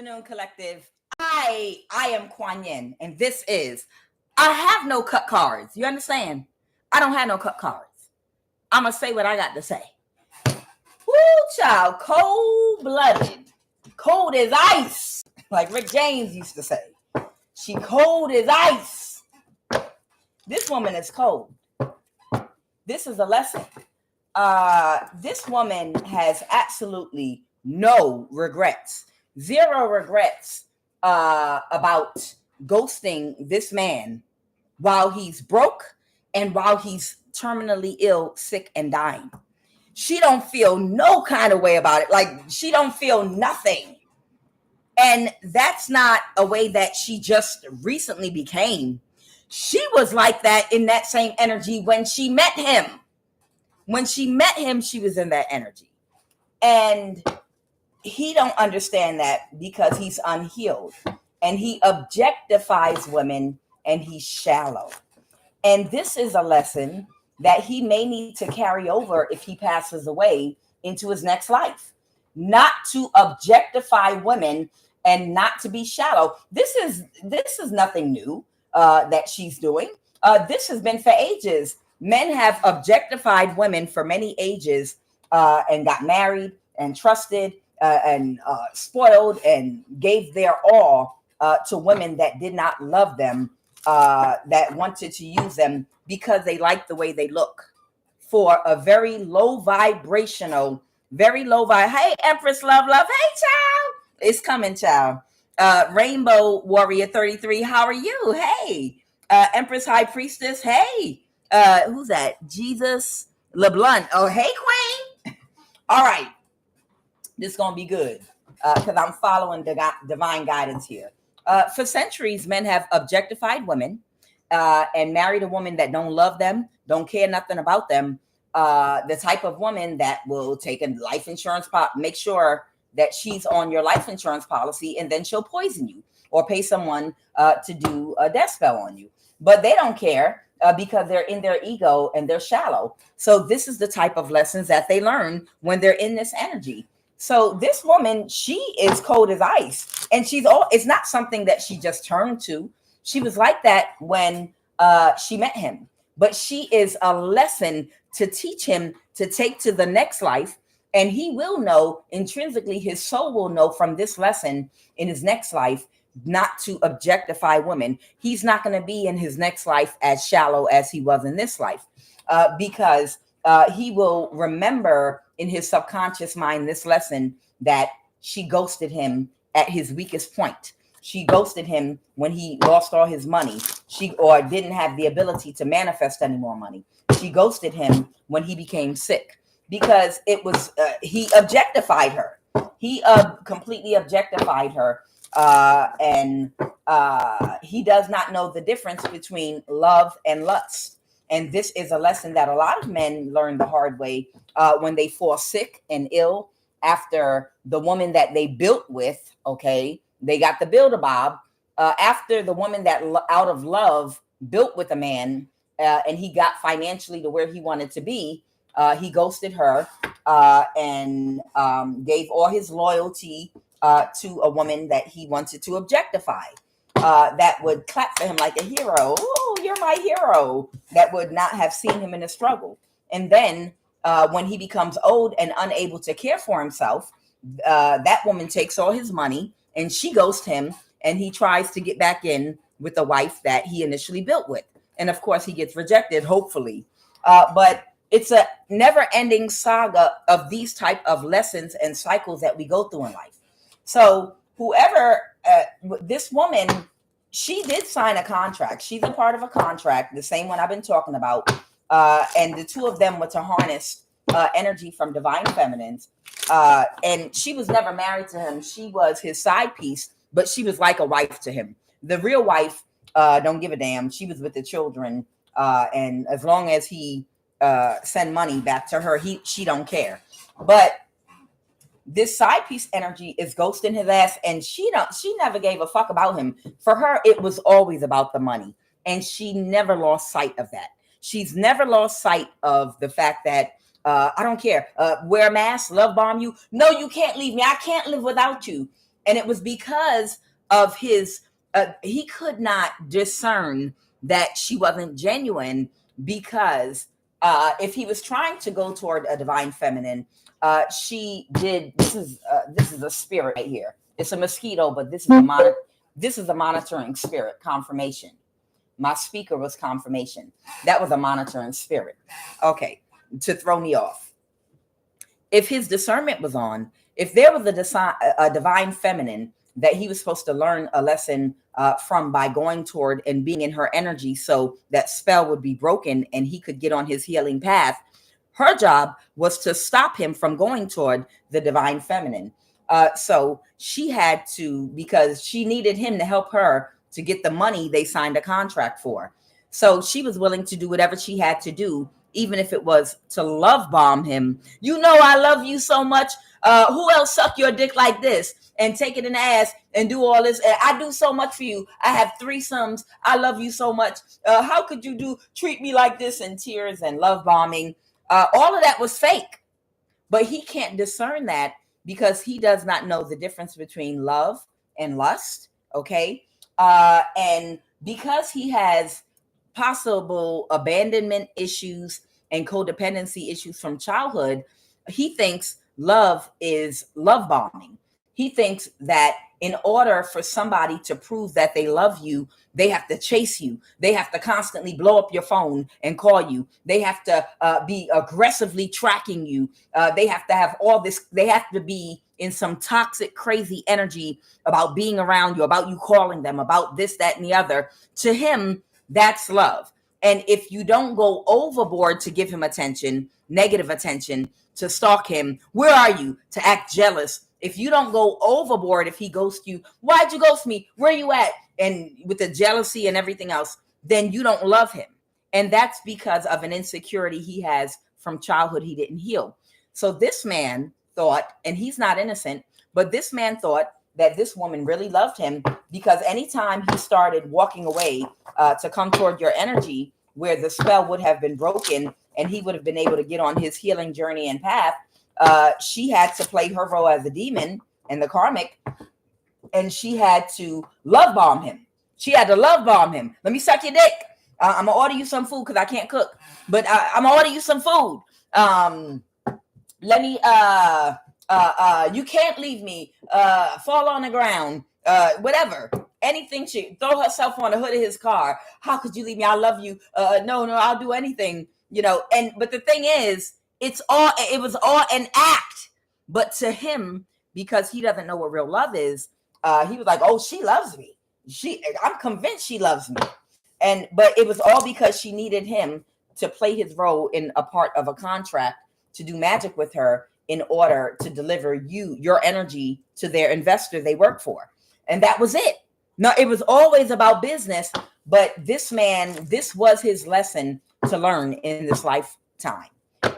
afternoon, collective. I am QUAN, and this is I have no cut cards. You understand? I don't have no cut cards. I'm gonna say what I got to say. Woo, child, cold-blooded, cold as ice, like Rick James used to say. She cold as ice. This woman is cold. This is a lesson. This woman has absolutely no regrets. Zero regrets about ghosting this man while he's broke and while he's terminally ill, sick, and dying. She don't feel no kind of way about it. Like, she don't feel nothing. And that's not a way that she just recently became. She was like that in that same energy when she met him. When she met him, she was in that energy. And he don't understand that because he's unhealed. And he objectifies women and he's shallow. And this is a lesson that he may need to carry over if he passes away into his next life. Not to objectify women and not to be shallow. This is nothing new that she's doing. This has been for ages. Men have objectified women for many ages and got married and trusted and spoiled and gave their all to women that did not love them, that wanted to use them because they liked the way they look for a very low vibrational, very low vibe. Hey, Empress Love. Hey, child. It's coming, child. Rainbow Warrior 33. How are you? Hey. Empress High Priestess. Hey. Who's that? Jesus LeBlanc. Oh, hey, Queen. All right. This is going to be good because I'm following the divine guidance here. For centuries, men have objectified women and married a woman that don't love them, don't care nothing about them. The type of woman that will take a life insurance, make sure that she's on your life insurance policy, and then she'll poison you or pay someone to do a death spell on you. But they don't care because they're in their ego and they're shallow. So this is the type of lessons that they learn when they're in this energy. So this woman, she is cold as ice, and it's not something that she just turned to. She was like that when she met him, but she is a lesson to teach him to take to the next life. And he will know intrinsically, his soul will know from this lesson in his next life not to objectify women. He's not going to be in his next life as shallow as he was in this life because he will remember in his subconscious mind this lesson that she ghosted him at his weakest point. She ghosted him when he lost all his money. Or didn't have the ability to manifest any more money. She ghosted him when he became sick because it was he objectified her. He completely objectified her. And he does not know the difference between love and lust. And this is a lesson that a lot of men learn the hard way when they fall sick and ill after the woman that they built with. Okay, they got the Build-A-Bob after the woman that out of love built with a man and he got financially to where he wanted to be. He ghosted her and gave all his loyalty to a woman that he wanted to objectify. That would clap for him like a hero. Oh, you're my hero. That would not have seen him in a struggle. And then when he becomes old and unable to care for himself, that woman takes all his money and she ghosts him, and he tries to get back in with the wife that he initially built with. And of course, he gets rejected, hopefully. But it's a never-ending saga of these type of lessons and cycles that we go through in life. So whoever, this woman, she did sign a contract. She's a part of a contract, the same one I've been talking about. And the two of them were to harness energy from divine feminines. And she was never married to him. She was his side piece, but she was like a wife to him. The real wife don't give a damn. She was with the children. And as long as he send money back to her, she don't care. But this side piece energy is ghosting his ass, and she never gave a fuck about him. For her, it was always about the money, and she never lost sight of that. She's never lost sight of the fact that I don't care. Wear a mask, love bomb you. No, you can't leave me. I can't live without you. And it was because of his, he could not discern that she wasn't genuine, because if he was trying to go toward a divine feminine, she did, this is a spirit right here. It's a mosquito, but this is a monitoring spirit, confirmation. My speaker was confirmation. That was a monitoring spirit. Okay, to throw me off. If his discernment was on, if there was a divine feminine that he was supposed to learn a lesson from by going toward and being in her energy, so that spell would be broken and he could get on his healing path, her job was to stop him from going toward the divine feminine. So she had to, because she needed him to help her to get the money they signed a contract for. So she was willing to do whatever she had to do, even if it was to love bomb him. You know, I love you so much. Who else suck your dick like this and take it in the ass and do all this? I do so much for you. I have threesomes. I love you so much. How could you treat me like this? And tears and love bombing. All of that was fake. But he can't discern that because he does not know the difference between love and lust. Okay. And because he has possible abandonment issues and codependency issues from childhood, he thinks love is love bombing. He thinks that in order for somebody to prove that they love you, they have to chase you. They have to constantly blow up your phone and call you. They have to be aggressively tracking you. They have to have all this. They have to be in some toxic, crazy energy about being around you, about you calling them, about this, that, and the other. To him, that's love. And if you don't go overboard to give him attention, negative attention, to stalk him, where are you? To act jealous. If you don't go overboard, if he ghosts you, why'd you ghost me? Where you at? And with the jealousy and everything else, then you don't love him. And that's because of an insecurity he has from childhood he didn't heal. So this man thought, and he's not innocent, but this man thought that this woman really loved him, because anytime he started walking away to come toward your energy, where the spell would have been broken and he would have been able to get on his healing journey and path, she had to play her role as a demon and the karmic, and she had to love bomb him. She had to love bomb him. Let me suck your dick. I'm gonna order you some food because I can't cook, but I'm gonna order you some food. Let me you can't leave me, fall on the ground, whatever, anything. She throw herself on the hood of his car. How could you leave me? I love you. No, I'll do anything, you know. And but the thing is, it was all an act. But to him, because he doesn't know what real love is, he was like, oh, she loves me. I'm convinced she loves me. But it was all because she needed him to play his role in a part of a contract, to do magic with her in order to deliver your energy to their investor they work for. And that was it. No, it was always about business. But this man, this was his lesson to learn in this lifetime.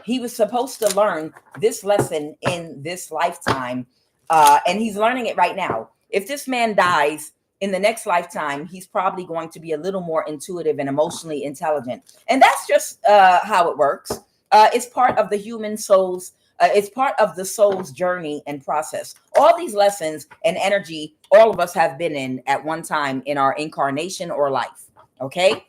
He was supposed to learn this lesson in this lifetime. And he's learning it right now. If this man dies in the next lifetime, he's probably going to be a little more intuitive and emotionally intelligent. And that's just how it works. It's part of the human soul's, it's part of the soul's journey and process. All these lessons and energy, all of us have been in at one time in our incarnation or life. Okay.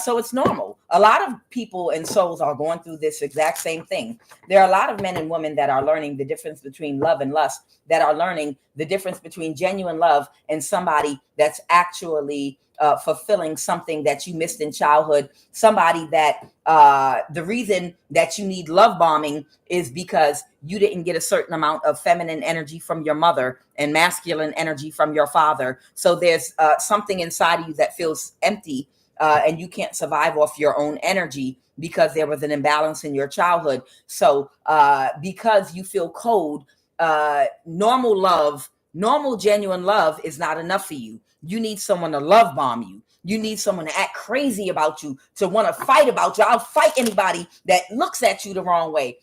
So it's normal. A lot of people and souls are going through this exact same thing. There are a lot of men and women that are learning the difference between love and lust, that are learning the difference between genuine love and somebody that's actually fulfilling something that you missed in childhood. Somebody that the reason that you need love bombing is because you didn't get a certain amount of feminine energy from your mother and masculine energy from your father. So there's something inside of you that feels empty. And you can't survive off your own energy because there was an imbalance in your childhood. So because you feel cold, normal genuine love is not enough for you. You need someone to love bomb you. You need someone to act crazy about you, to want to fight about you. I'll fight anybody that looks at you the wrong way.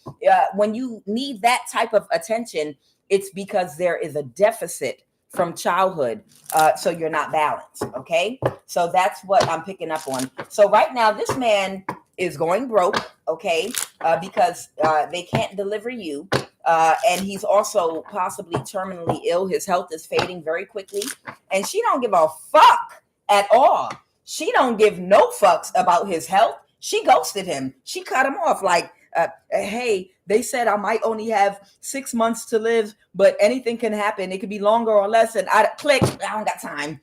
When you need that type of attention, it's because there is a deficit from childhood, so you're not balanced. Okay, so that's what I'm picking up on. So right now, this man is going broke. Okay, because they can't deliver you. And he's also possibly terminally ill. His health is fading very quickly, and she don't give a fuck at all. She don't give no fucks about his health. She ghosted him. She cut him off like, hey, they said I might only have 6 months to live, but anything can happen. It could be longer or less. And I click, I don't got time.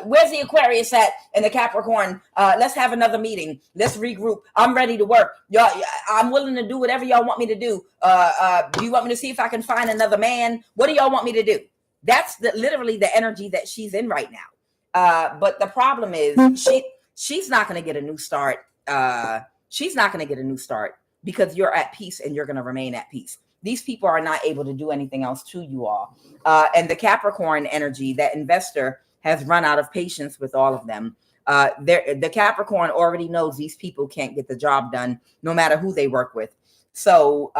Where's the Aquarius at and the Capricorn? Let's have another meeting. Let's regroup. I'm ready to work. Y'all, I'm willing to do whatever y'all want me to do. Do you want me to see if I can find another man? What do y'all want me to do? That's literally the energy that she's in right now. But the problem is she's not going to get a new start. She's not going to get a new start because you're at peace and you're going to remain at peace. These people are not able to do anything else to you all. And the Capricorn energy, that investor has run out of patience with all of them. The Capricorn already knows these people can't get the job done no matter who they work with. So,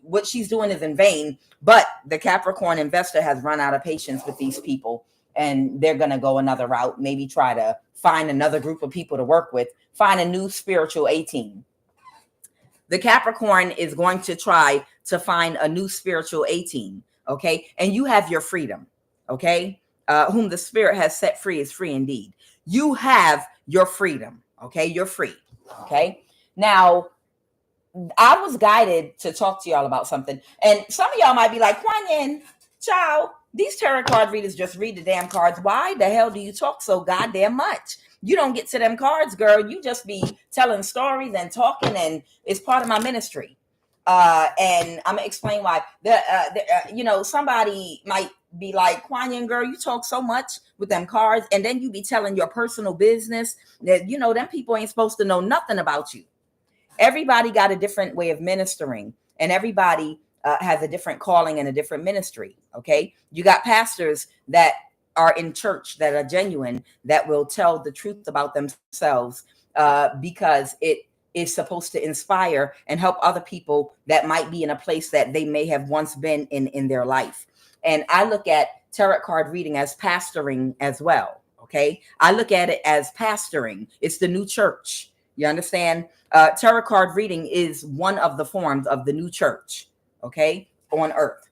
what she's doing is in vain, but the Capricorn investor has run out of patience with these people, and they're going to go another route, maybe try to find another group of people to work with, find a new spiritual A-team. The Capricorn is going to try to find a new spiritual A-team, okay? And you have your freedom, okay? Whom the spirit has set free is free indeed. You have your freedom, okay? You're free, okay? Now, I was guided to talk to y'all about something. And some of y'all might be like, Kuan Yin, ciao. These tarot card readers just read the damn cards. Why the hell do you talk so goddamn much? You don't get to them cards, girl. You just be telling stories and talking, and it's part of my ministry. And I'm gonna explain why. Somebody might be like, Kuan Yin, girl, you talk so much with them cards, and then you be telling your personal business that, them people ain't supposed to know nothing about you. Everybody got a different way of ministering, and everybody has a different calling and a different ministry. Okay. You got pastors that are in church that are genuine, that will tell the truth about themselves because it is supposed to inspire and help other people that might be in a place that they may have once been in their life. And I look at tarot card reading as pastoring as well. Okay. I look at it as pastoring. It's the new church. You understand? Tarot card reading is one of the forms of the new church, okay, on earth,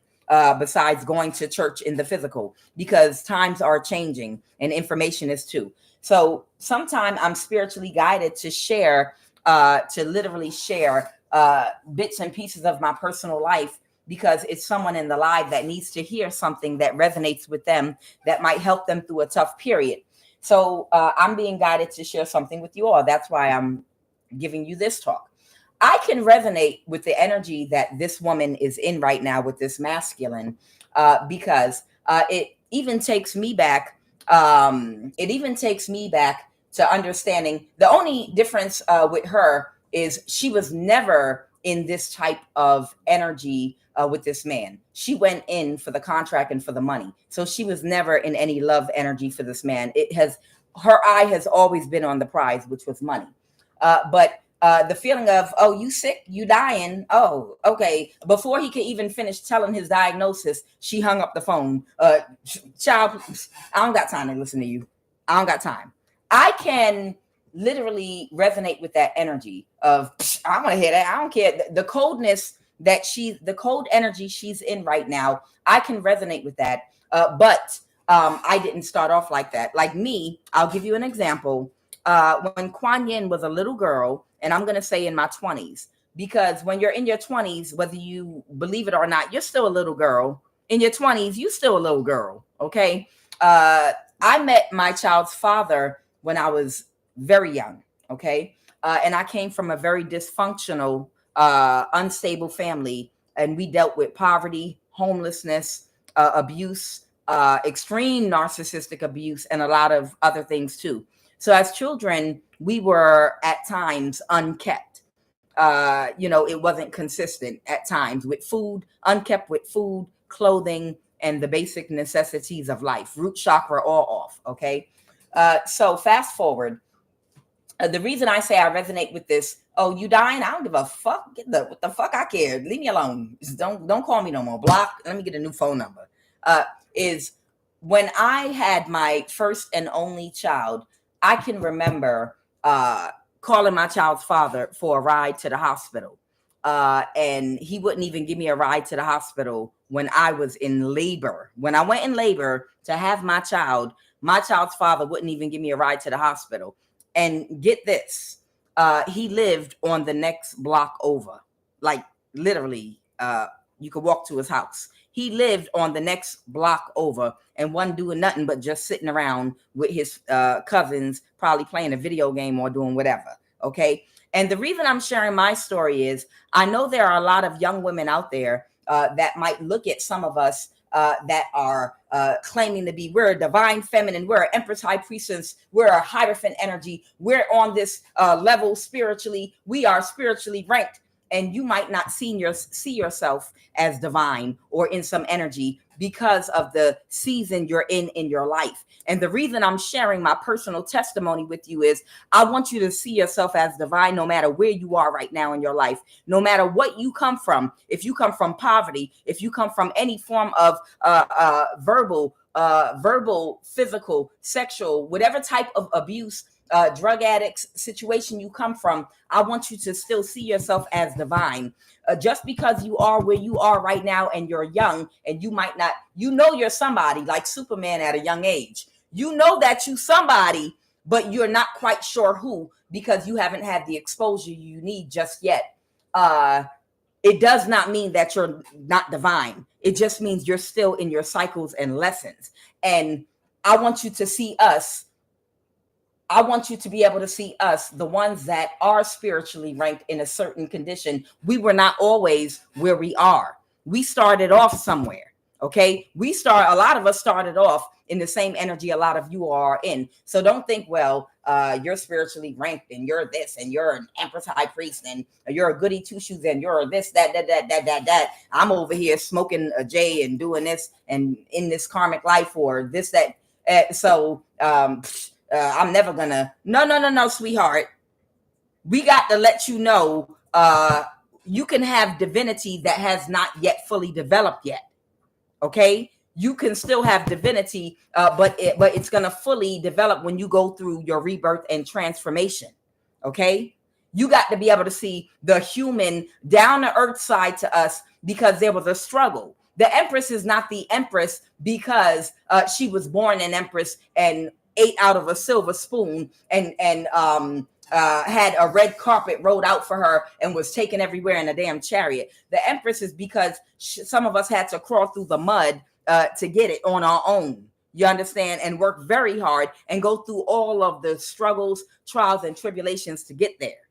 besides going to church in the physical, because times are changing and information is too. So sometimes I'm spiritually guided to share, to literally share bits and pieces of my personal life, because it's someone in the live that needs to hear something that resonates with them, that might help them through a tough period. So I'm being guided to share something with you all. That's why I'm giving you this talk. I can resonate with the energy that this woman is in right now with this masculine, because it even takes me back. It even takes me back to understanding. The only difference with her is she was never in this type of energy with this man. She went in for the contract and for the money. So she was never in any love energy for this man. Her eye has always been on the prize, which was money. But the feeling of, oh, you sick, you dying. Oh, okay. Before he could even finish telling his diagnosis, she hung up the phone. Child, I don't got time to listen to you. I don't got time. I can literally resonate with that energy of, I want to hear that. I don't care. The coldness that the cold energy she's in right now, I can resonate with that. But I didn't start off like that. Like me, I'll give you an example. When Kuan Yin was a little girl, and I'm going to say in my 20s, because when you're in your 20s, whether you believe it or not, you're still a little girl. In your 20s, you still a little girl. Okay. I met my child's father when I was very young. Okay. And I came from a very dysfunctional, unstable family, and we dealt with poverty, homelessness, abuse, extreme narcissistic abuse, and a lot of other things too. So as children, we were at times unkept. It wasn't consistent at times with food, unkept with food, clothing, and the basic necessities of life. Root chakra all off. Okay. So fast forward. The reason I say I resonate with this, oh, you dying? I don't give a fuck. What the fuck I care? Leave me alone. Just don't call me no more. Block. Let me get a new phone number. Is when I had my first and only child, I can remember calling my child's father for a ride to the hospital. and he wouldn't even give me a ride to the hospital when I was in labor. When I went in labor to have my child's father wouldn't even give me a ride to the hospital. And get this, he lived on the next block over, like literally, you could walk to his house. He lived on the next block over and wasn't doing nothing but just sitting around with his cousins, probably playing a video game or doing whatever. Okay. And the reason I'm sharing my story is I know there are a lot of young women out there that might look at some of us that are claiming to be, we're a divine feminine, we're an empress high priestess, we're a hierophant energy, we're on this level spiritually, we are spiritually ranked. And you might not see yourself as divine or in some energy because of the season you're in your life. And the reason I'm sharing my personal testimony with you is I want you to see yourself as divine no matter where you are right now in your life, no matter what you come from. If you come from poverty, if you come from any form of verbal, physical, sexual, whatever type of abuse, drug addicts situation you come from, I want you to still see yourself as divine. Just because you are where you are right now and you're young and you might not, you're somebody like Superman at a young age. You know that you somebody, but you're not quite sure who because you haven't had the exposure you need just yet. It does not mean that you're not divine. It just means you're still in your cycles and lessons. And I want you to see us. I want you to be able to see us, the ones that are spiritually ranked in a certain condition. We were not always where we are. We started off somewhere. Okay. A lot of us started off in the same energy a lot of you are in. So don't think, well, you're spiritually ranked and you're this and you're an empress high priest and you're a goody two shoes and you're this, that. I'm over here smoking a J and doing this and in this karmic life or this, that. I'm never gonna. No, sweetheart. We got to let you know you can have divinity that has not yet fully developed yet. Okay, you can still have divinity, but it's gonna fully develop when you go through your rebirth and transformation. Okay, you got to be able to see the human down to earth side to us because there was a struggle. The empress is not the empress because she was born an empress and ate out of a silver spoon and had a red carpet rolled out for her and was taken everywhere in a damn chariot. The empress is because some of us had to crawl through the mud to get it on our own. You understand? And work very hard and go through all of the struggles, trials, and tribulations to get there.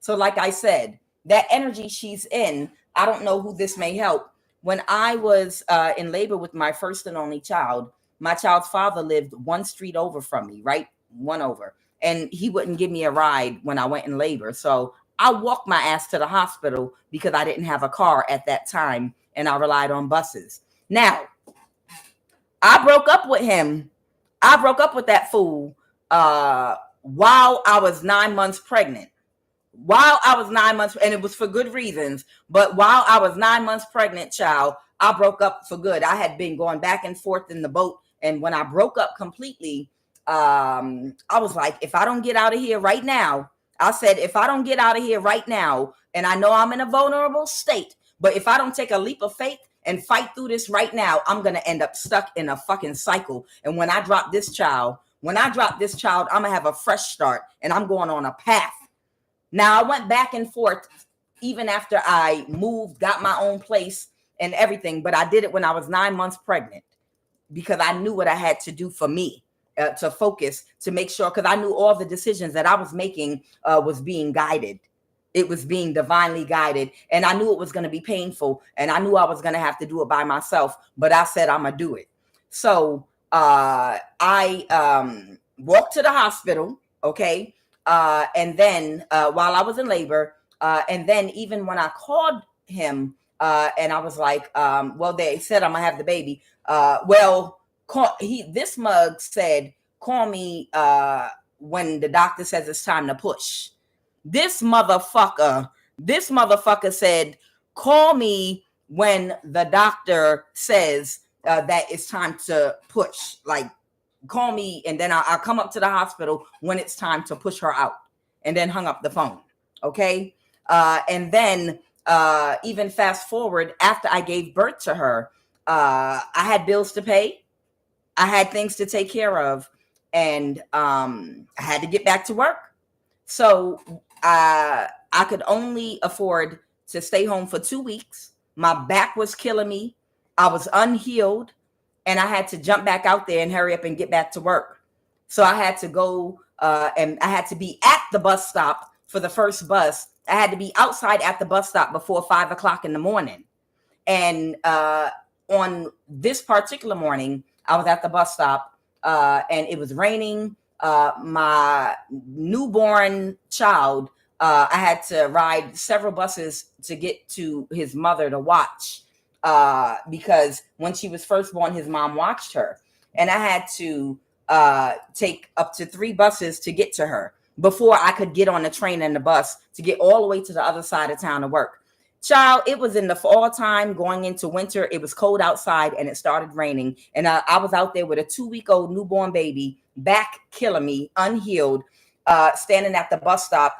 So like I said, that energy she's in, I don't know who this may help. When I was in labor with my first and only child, my child's father lived one street over from me, right? One over. And he wouldn't give me a ride when I went in labor. So I walked my ass to the hospital because I didn't have a car at that time and I relied on buses. Now, I broke up with him. I broke up with that fool while I was 9 months pregnant. While I was 9 months, and it was for good reasons, but while I was 9 months pregnant, child, I broke up for good. I had been going back and forth in the boat. And when I broke up completely, I was like, if I don't get out of here right now, I said, if I don't get out of here right now, and I know I'm in a vulnerable state, but if I don't take a leap of faith and fight through this right now, I'm going to end up stuck in a fucking cycle. And when I drop this child, I'm going to have a fresh start and I'm going on a path. Now, I went back and forth even after I moved, got my own place and everything, but I did it when I was 9 months pregnant because I knew what I had to do for me to focus, to make sure, because I knew all the decisions that I was making was being guided. It was being divinely guided, and I knew it was going to be painful, and I knew I was going to have to do it by myself, but I said, I'm going to do it. So I walked to the hospital, okay? And then while I was in labor, and then even when I called him and I was like, well, they said I'm gonna have the baby. This mug said, call me when the doctor says it's time to push. This motherfucker said, call me when the doctor says that it's time to push. Like, call me and then I'll come up to the hospital when it's time to push her out, and then hung up the phone. Okay. And then even fast forward after I gave birth to her, I had bills to pay. I had things to take care of, and I had to get back to work. So I could only afford to stay home for 2 weeks. My back was killing me. I was unhealed, and I had to jump back out there and hurry up and get back to work. So I had to go and I had to be at the bus stop for the first bus. I had to be outside at the bus stop before 5 o'clock in the morning. And on this particular morning, I was at the bus stop and it was raining. My newborn child, I had to ride several buses to get to his mother to watch because when she was first born, his mom watched her. And I had to take up to 3 buses to get to her before I could get on the train and the bus to get all the way to the other side of town to work. Child, it was in the fall time going into winter. It was cold outside and it started raining. And I was out there with a 2-week-old newborn baby, back killing me, unhealed, standing at the bus stop.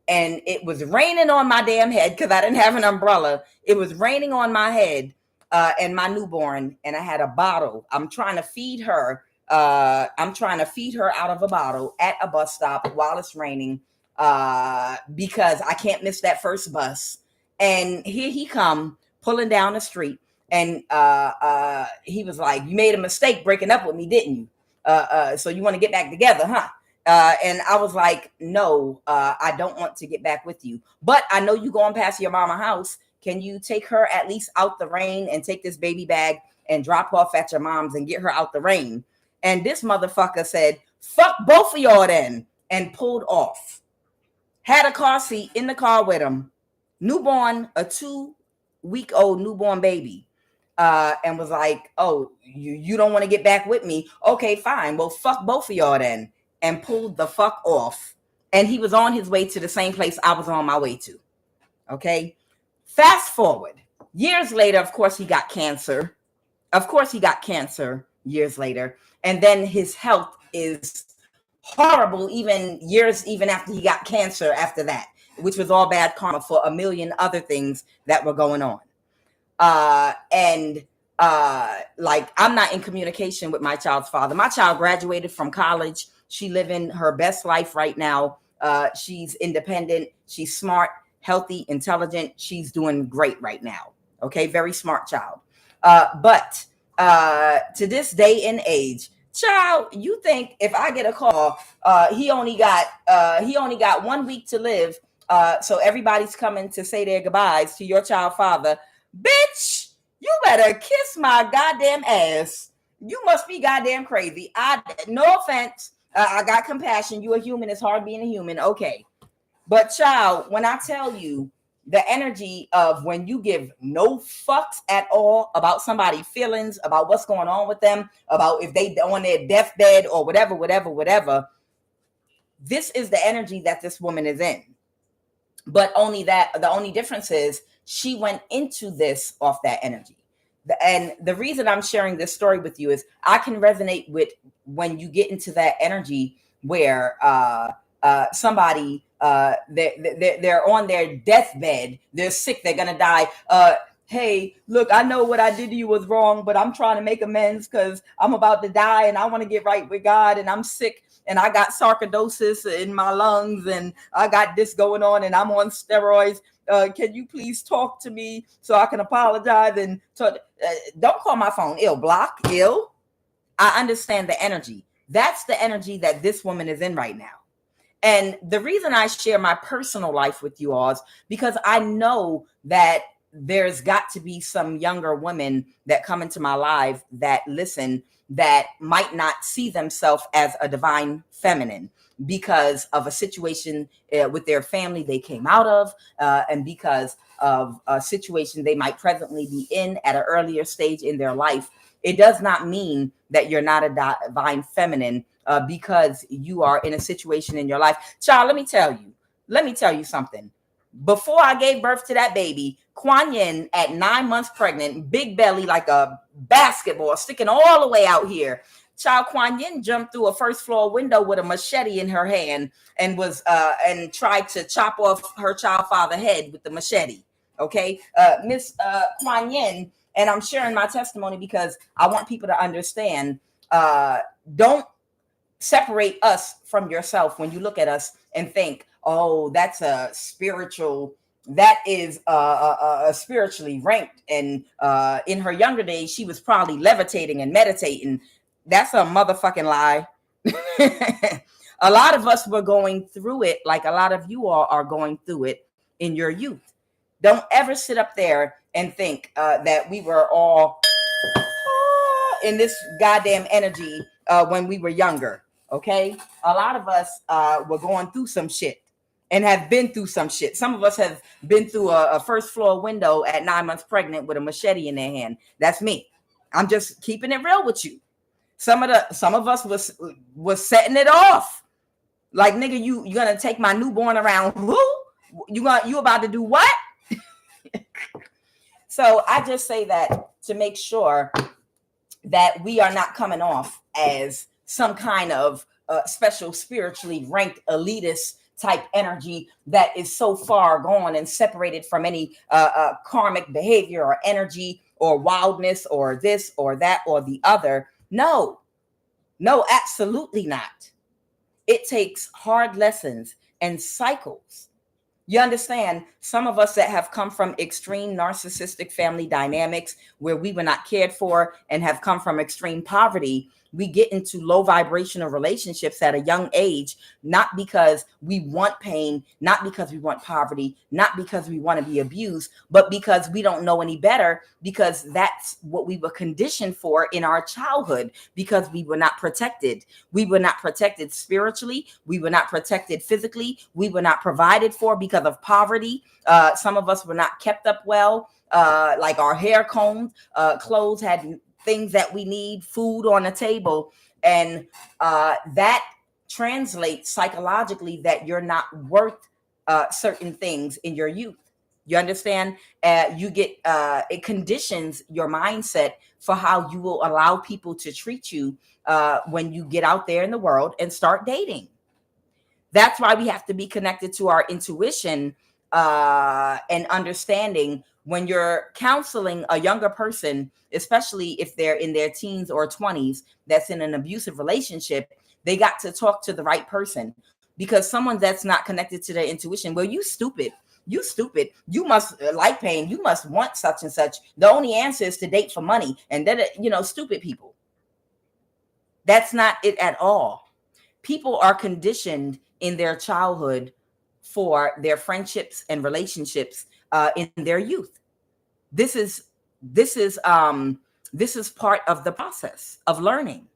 And it was raining on my damn head because I didn't have an umbrella. It was raining on my head and my newborn. And I had a bottle. I'm trying to feed her. I'm trying to feed her out of a bottle at a bus stop while it's raining because I can't miss that first bus. And here he come pulling down the street. And he was like, you made a mistake breaking up with me, didn't you? So you want to get back together, huh? And I was like, no, I don't want to get back with you. But I know you going past your mama house. Can you take her at least out the rain and take this baby bag and drop off at your mom's and get her out the rain? And this motherfucker said, fuck both of y'all then, and pulled off. Had a car seat in the car with him. Newborn, a 2-week-old newborn baby, and was like, oh, you don't want to get back with me? Okay, fine. Well, fuck both of y'all then, and pulled the fuck off. And he was on his way to the same place I was on my way to. Okay. Fast forward. Years later, of course, he got cancer. Years later. And then his health is horrible, even after he got cancer after that, which was all bad karma for a million other things that were going on. Like, I'm not in communication with my child's father. My child graduated from college. She living her best life right now. She's independent. She's smart, healthy, intelligent. She's doing great right now. Okay. Very smart child. But to this day and age, child, you think if I get a call, he only got 1 week to live. So everybody's coming to say their goodbyes to your child father. Bitch, you better kiss my goddamn ass. You must be goddamn crazy. No offense. I got compassion. You a human. It's hard being a human. Okay. But child, when I tell you the energy of when you give no fucks at all about somebody's feelings, about what's going on with them, about if they on their deathbed or whatever, this is the energy that this woman is in. But only that, the only difference is she went into this off that energy. And the reason I'm sharing this story with you is I can resonate with when you get into that energy where somebody they're on their deathbed, they're sick, they're gonna die. Hey, look, I know what I did to you was wrong, but I'm trying to make amends because I'm about to die and I want to get right with God, and I'm sick and I got sarcoidosis in my lungs and I got this going on and I'm on steroids. Can you please talk to me so I can apologize? And don't call my phone. Block. I understand the energy. That's the energy that this woman is in right now. And the reason I share my personal life with you all is because I know that there's got to be some younger women that come into my life that listen, that might not see themselves as a divine feminine because of a situation with their family they came out of, and because of a situation they might presently be in at an earlier stage in their life. It does not mean that you're not a divine feminine because you are in a situation in your life. Child, let me tell you something. Before I gave birth to that baby, QUAN Yin at 9 months pregnant, big belly like a basketball, sticking all the way out here. Child, QUAN Yin jumped through a first floor window with a machete in her hand and was and tried to chop off her child father's head with the machete. Okay, Miss Kuan Yin, and I'm sharing my testimony because I want people to understand. Don't separate us from yourself when you look at us and think, oh, that's a spiritual, that is spiritually ranked, and in her younger days she was probably levitating and meditating. That's a motherfucking lie. A lot of us were going through it like a lot of you all are going through it in your youth. Don't ever sit up there and think that we were all in this goddamn energy when we were younger. Okay, a lot of us were going through some shit and have been through some shit. Some of us have been through a first floor window at 9 months pregnant with a machete in their hand. That's me. I'm just keeping it real with you. Some of us was setting it off. Like, nigga, you gonna take my newborn around who? You about to do what? So I just say that to make sure that we are not coming off as some kind of special spiritually ranked elitist type energy that is so far gone and separated from any karmic behavior or energy or wildness or this or that or the other. No, absolutely not. It takes hard lessons and cycles. You understand, some of us that have come from extreme narcissistic family dynamics where we were not cared for and have come from extreme poverty, we get into low vibrational relationships at a young age, not because we want pain, not because we want poverty, not because we want to be abused, but because we don't know any better, because that's what we were conditioned for in our childhood, because we were not protected. We were not protected spiritually. We were not protected physically. We were not provided for because of poverty. Some of us were not kept up well, like our hair combed, clothes had things that we need, food on the table, and that translates psychologically that you're not worth certain things in your youth. You understand? You get it conditions your mindset for how you will allow people to treat you when you get out there in the world and start dating. That's why we have to be connected to our intuition and understanding when you're counseling a younger person, especially if they're in their teens or 20s, that's in an abusive relationship. They got to talk to the right person, because someone that's not connected to their intuition, well, you stupid. You must like pain. You must want such and such. The only answer is to date for money. And then, stupid people. That's not it at all. People are conditioned in their childhood for their friendships and relationships in their youth. This is part of the process of learning.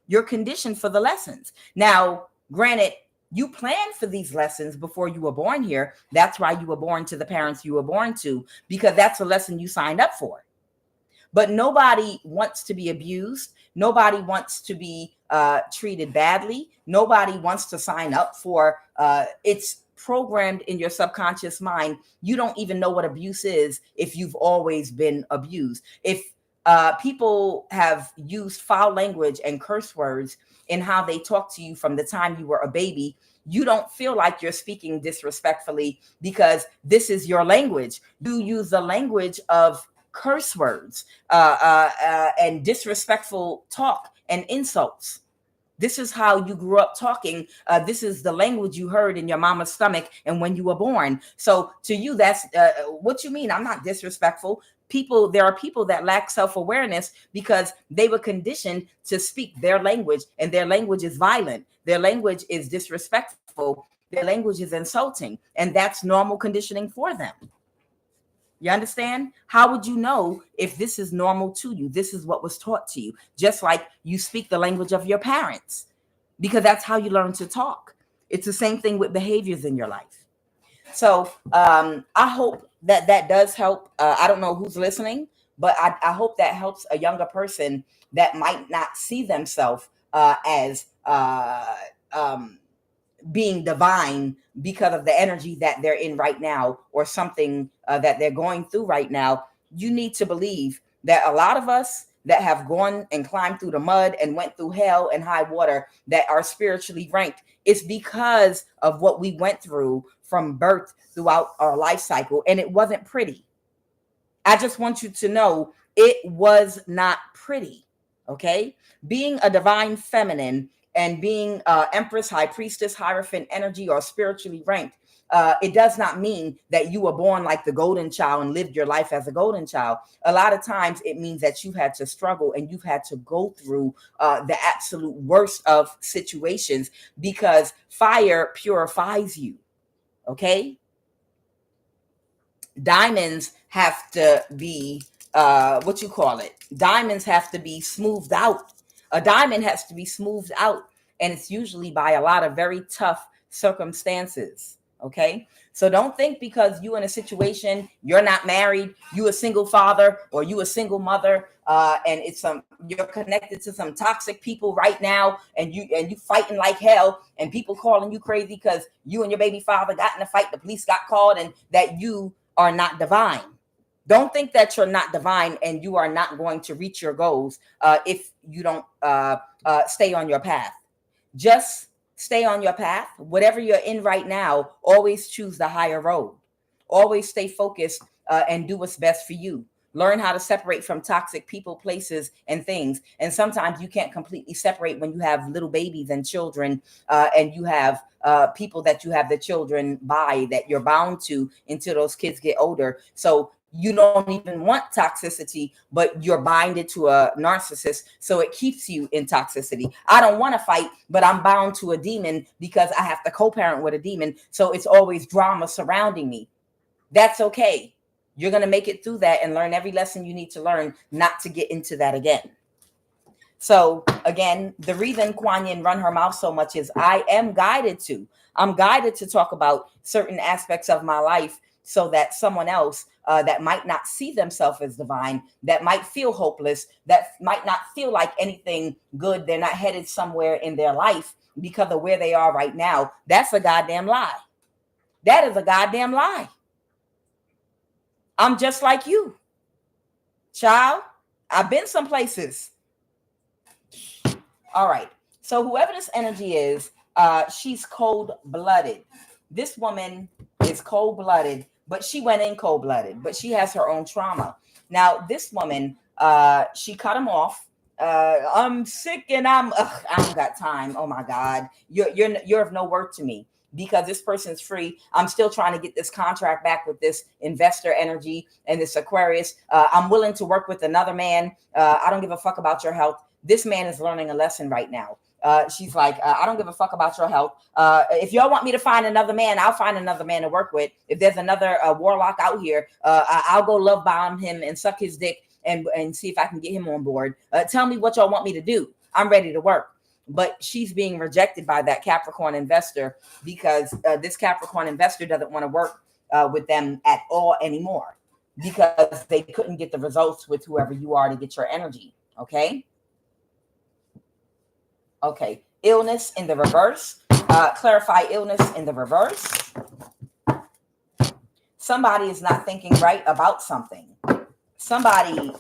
You're conditioned for the lessons. Now, granted, you planned for these lessons before you were born here. That's why you were born to the parents you were born to, because that's a lesson you signed up for. But nobody wants to be abused. Nobody wants to be treated badly. Nobody wants to sign up for it's programmed in your subconscious mind. You don't even know what abuse is if you've always been abused. If people have used foul language and curse words in how they talk to you from the time you were a baby, you don't feel like you're speaking disrespectfully because this is your language. You use the language of curse words and disrespectful talk and insults. This is how you grew up talking. This is the language you heard in your mama's stomach and when you were born. So to you, that's what you mean. I'm not disrespectful. There are people that lack self-awareness because they were conditioned to speak their language, and their language is violent. Their language is disrespectful. Their language is insulting, and that's normal conditioning for them. You understand? How would you know if this is normal to you? This is what was taught to you. Just like you speak the language of your parents, because that's how you learn to talk. It's the same thing with behaviors in your life. So I hope that does help. I don't know who's listening, but I hope that helps a younger person that might not see themselves as being divine because of the energy that they're in right now, or something that they're going through right now. You need to believe that a lot of us that have gone and climbed through the mud and went through hell and high water that are spiritually ranked, it's because of what we went through from birth throughout our life cycle. And it wasn't pretty. I just want you to know it was not pretty. Okay. Being a divine feminine and being empress, high priestess, hierophant energy, or spiritually ranked, it does not mean that you were born like the golden child and lived your life as a golden child. A lot of times it means that you've had to struggle and you've had to go through the absolute worst of situations, because fire purifies you. Okay. Diamonds have to be diamonds have to be smoothed out. A diamond has to be smoothed out, and it's usually by a lot of very tough circumstances. Okay, so don't think because you in a situation, you're not married, you a single father or you a single mother, and you're connected to some toxic people right now, and you fighting like hell, and people calling you crazy because you and your baby father got in a fight, the police got called, and that you are not divine. Don't think that you're not divine and you are not going to reach your goals if you don't stay on your path. Just stay on your path. Whatever you're in right now, always choose the higher road. Always stay focused and do what's best for you. Learn how to separate from toxic people, places, and things. And sometimes you can't completely separate when you have little babies and children, and you have people that you have the children by, that you're bound to until those kids get older. So you don't even want toxicity, but you're binded to a narcissist, so it keeps you in toxicity. I don't want to fight, but I'm bound to a demon because I have to co-parent with a demon, so it's always drama surrounding me. That's okay. You're going to make it through that and learn every lesson you need to learn not to get into that again. So again, the reason Kuan Yin run her mouth so much is I'm guided to talk about certain aspects of my life so that someone else that might not see themselves as divine, that might feel hopeless, that might not feel like anything good, they're not headed somewhere in their life because of where they are right now. That's a goddamn lie. That is a goddamn lie. I'm just like you, child. I've been some places. All right. So whoever this energy is, she's cold-blooded. This woman is cold-blooded, but she went in cold-blooded, but she has her own trauma. Now, this woman, she cut him off. I'm sick and I don't got time. Oh my God. You're of no worth to me, because this person's free. I'm still trying to get this contract back with this investor energy and this Aquarius. I'm willing to work with another man. I don't give a fuck about your health. This man is learning a lesson right now. She's like, I don't give a fuck about your health. If y'all want me to find another man, I'll find another man to work with. If there's another warlock out here, I'll go love bomb him and suck his dick and see if I can get him on board. Tell me what y'all want me to do. I'm ready to work. But she's being rejected by that Capricorn investor because this Capricorn investor doesn't want to work with them at all anymore, because they couldn't get the results with whoever you are to get your energy. Okay. Okay. Illness in the reverse. Clarify illness in the reverse. Somebody is not thinking right about something. Somebody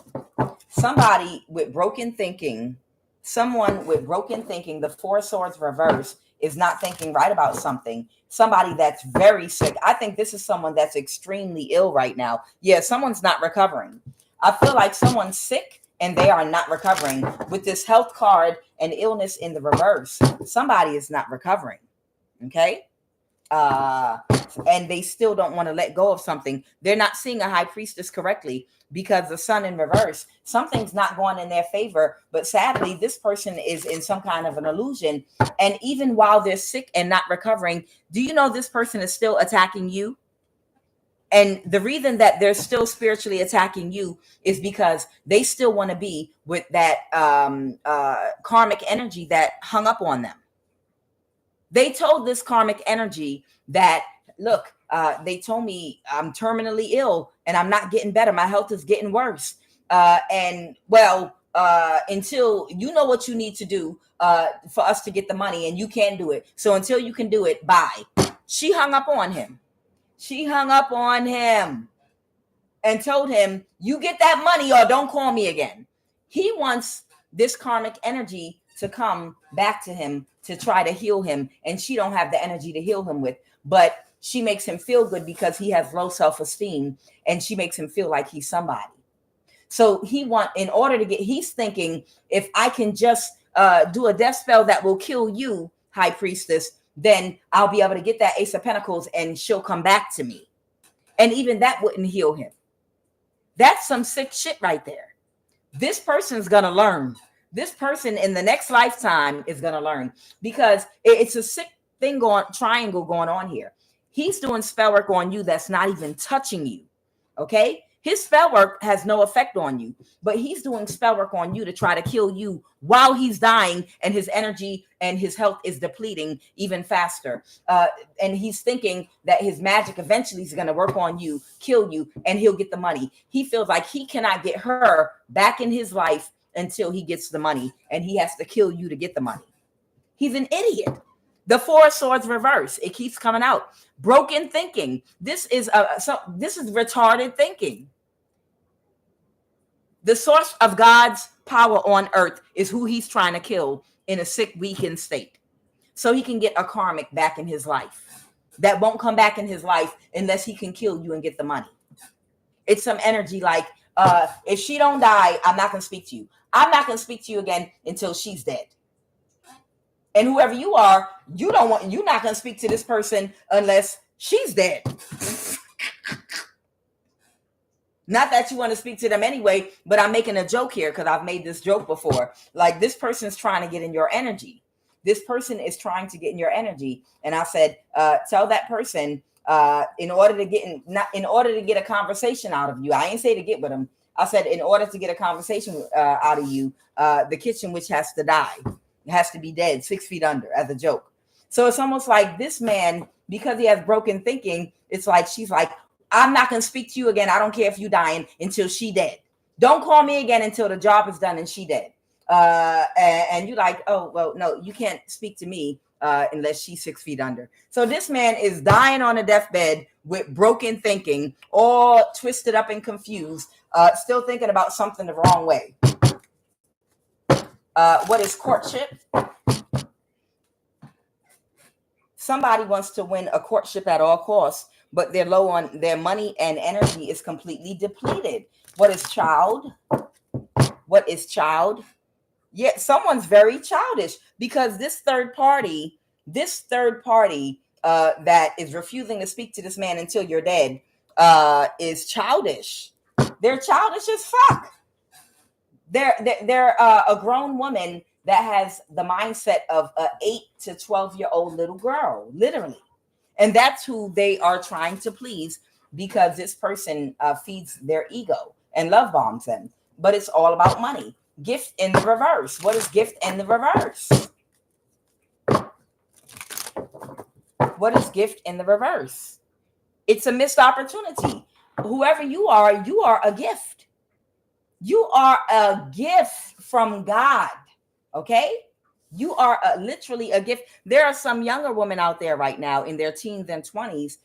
with broken thinking. Someone with broken thinking, the Four of Swords reverse, is not thinking right about something. Somebody that's very sick. I think this is someone that's extremely ill right now. Yeah, someone's not recovering. I feel like someone's sick and they are not recovering. With this health card and illness in the reverse, somebody is not recovering. Okay? And they still don't want to let go of something. They're not seeing a high priestess correctly because the sun in reverse, something's not going in their favor. But sadly, this person is in some kind of an illusion. And even while they're sick and not recovering, do you know this person is still attacking you? And the reason that they're still spiritually attacking you is because they still want to be with that karmic energy that hung up on them. They told this karmic energy that, look, they told me I'm terminally ill and I'm not getting better. My health is getting worse. Until you know what you need to do for us to get the money, and you can't do it. So until you can do it, bye. She hung up on him. She hung up on him and told him, you get that money or don't call me again. He wants this karmic energy to come back to him to try to heal him, and she don't have the energy to heal him with. But She makes him feel good because he has low self-esteem, and she makes him feel like he's somebody. So he's thinking, if I can just do a death spell that will kill you, High Priestess, then I'll be able to get that Ace of Pentacles and she'll come back to me. And even that wouldn't heal him. That's some sick shit right there. This person's going to learn. This person in the next lifetime is going to learn, because it's a sick triangle going on here. He's doing spell work on you that's not even touching you. Okay? His spell work has no effect on you, but he's doing spell work on you to try to kill you while he's dying, and his energy and his health is depleting even faster. And he's thinking that his magic eventually is going to work on you, kill you, and he'll get the money. He feels like he cannot get her back in his life until he gets the money, and he has to kill you to get the money. He's an idiot. The Four of Swords reverse. It keeps coming out. Broken thinking. This is retarded thinking. The source of God's power on earth is who he's trying to kill in a sick, weakened state, so he can get a karmic back in his life that won't come back in his life unless he can kill you and get the money. It's some energy like, if she don't die, I'm not going to speak to you. I'm not going to speak to you again until she's dead. And whoever you are, you're not going to speak to this person unless she's dead. Not that you want to speak to them anyway, but I'm making a joke here because I've made this joke before. Like, this person's trying to get in your energy. This person is trying to get in your energy. And I said, tell that person, in order to get a conversation out of you. I ain't say to get with them. I said, in order to get a conversation out of you, the kitchen witch has to die. It has to be dead, 6 feet under, as a joke. So it's almost like this man, because he has broken thinking, it's like she's like, I'm not going to speak to you again. I don't care if you dying until she dead. Don't call me again until the job is done and she dead. And you like, oh, well, no, you can't speak to me unless she's 6 feet under. So this man is dying on a deathbed with broken thinking, all twisted up and confused, still thinking about something the wrong way. What is courtship? Somebody wants to win a courtship at all costs, but they're low on their money and energy is completely depleted. What is child? What is child? Yeah, someone's very childish, because this third party that is refusing to speak to this man until you're dead is childish. They're childish as fuck. They're a grown woman that has the mindset of an 8 to 12-year-old little girl, literally. And that's who they are trying to please, because this person feeds their ego and love bombs them. But it's all about money. Gift in the reverse. What is gift in the reverse? What is gift in the reverse? It's a missed opportunity. Whoever you are a gift. You are a gift from God. Okay? You are literally a gift. There are some younger women out there right now in their teens and 20s,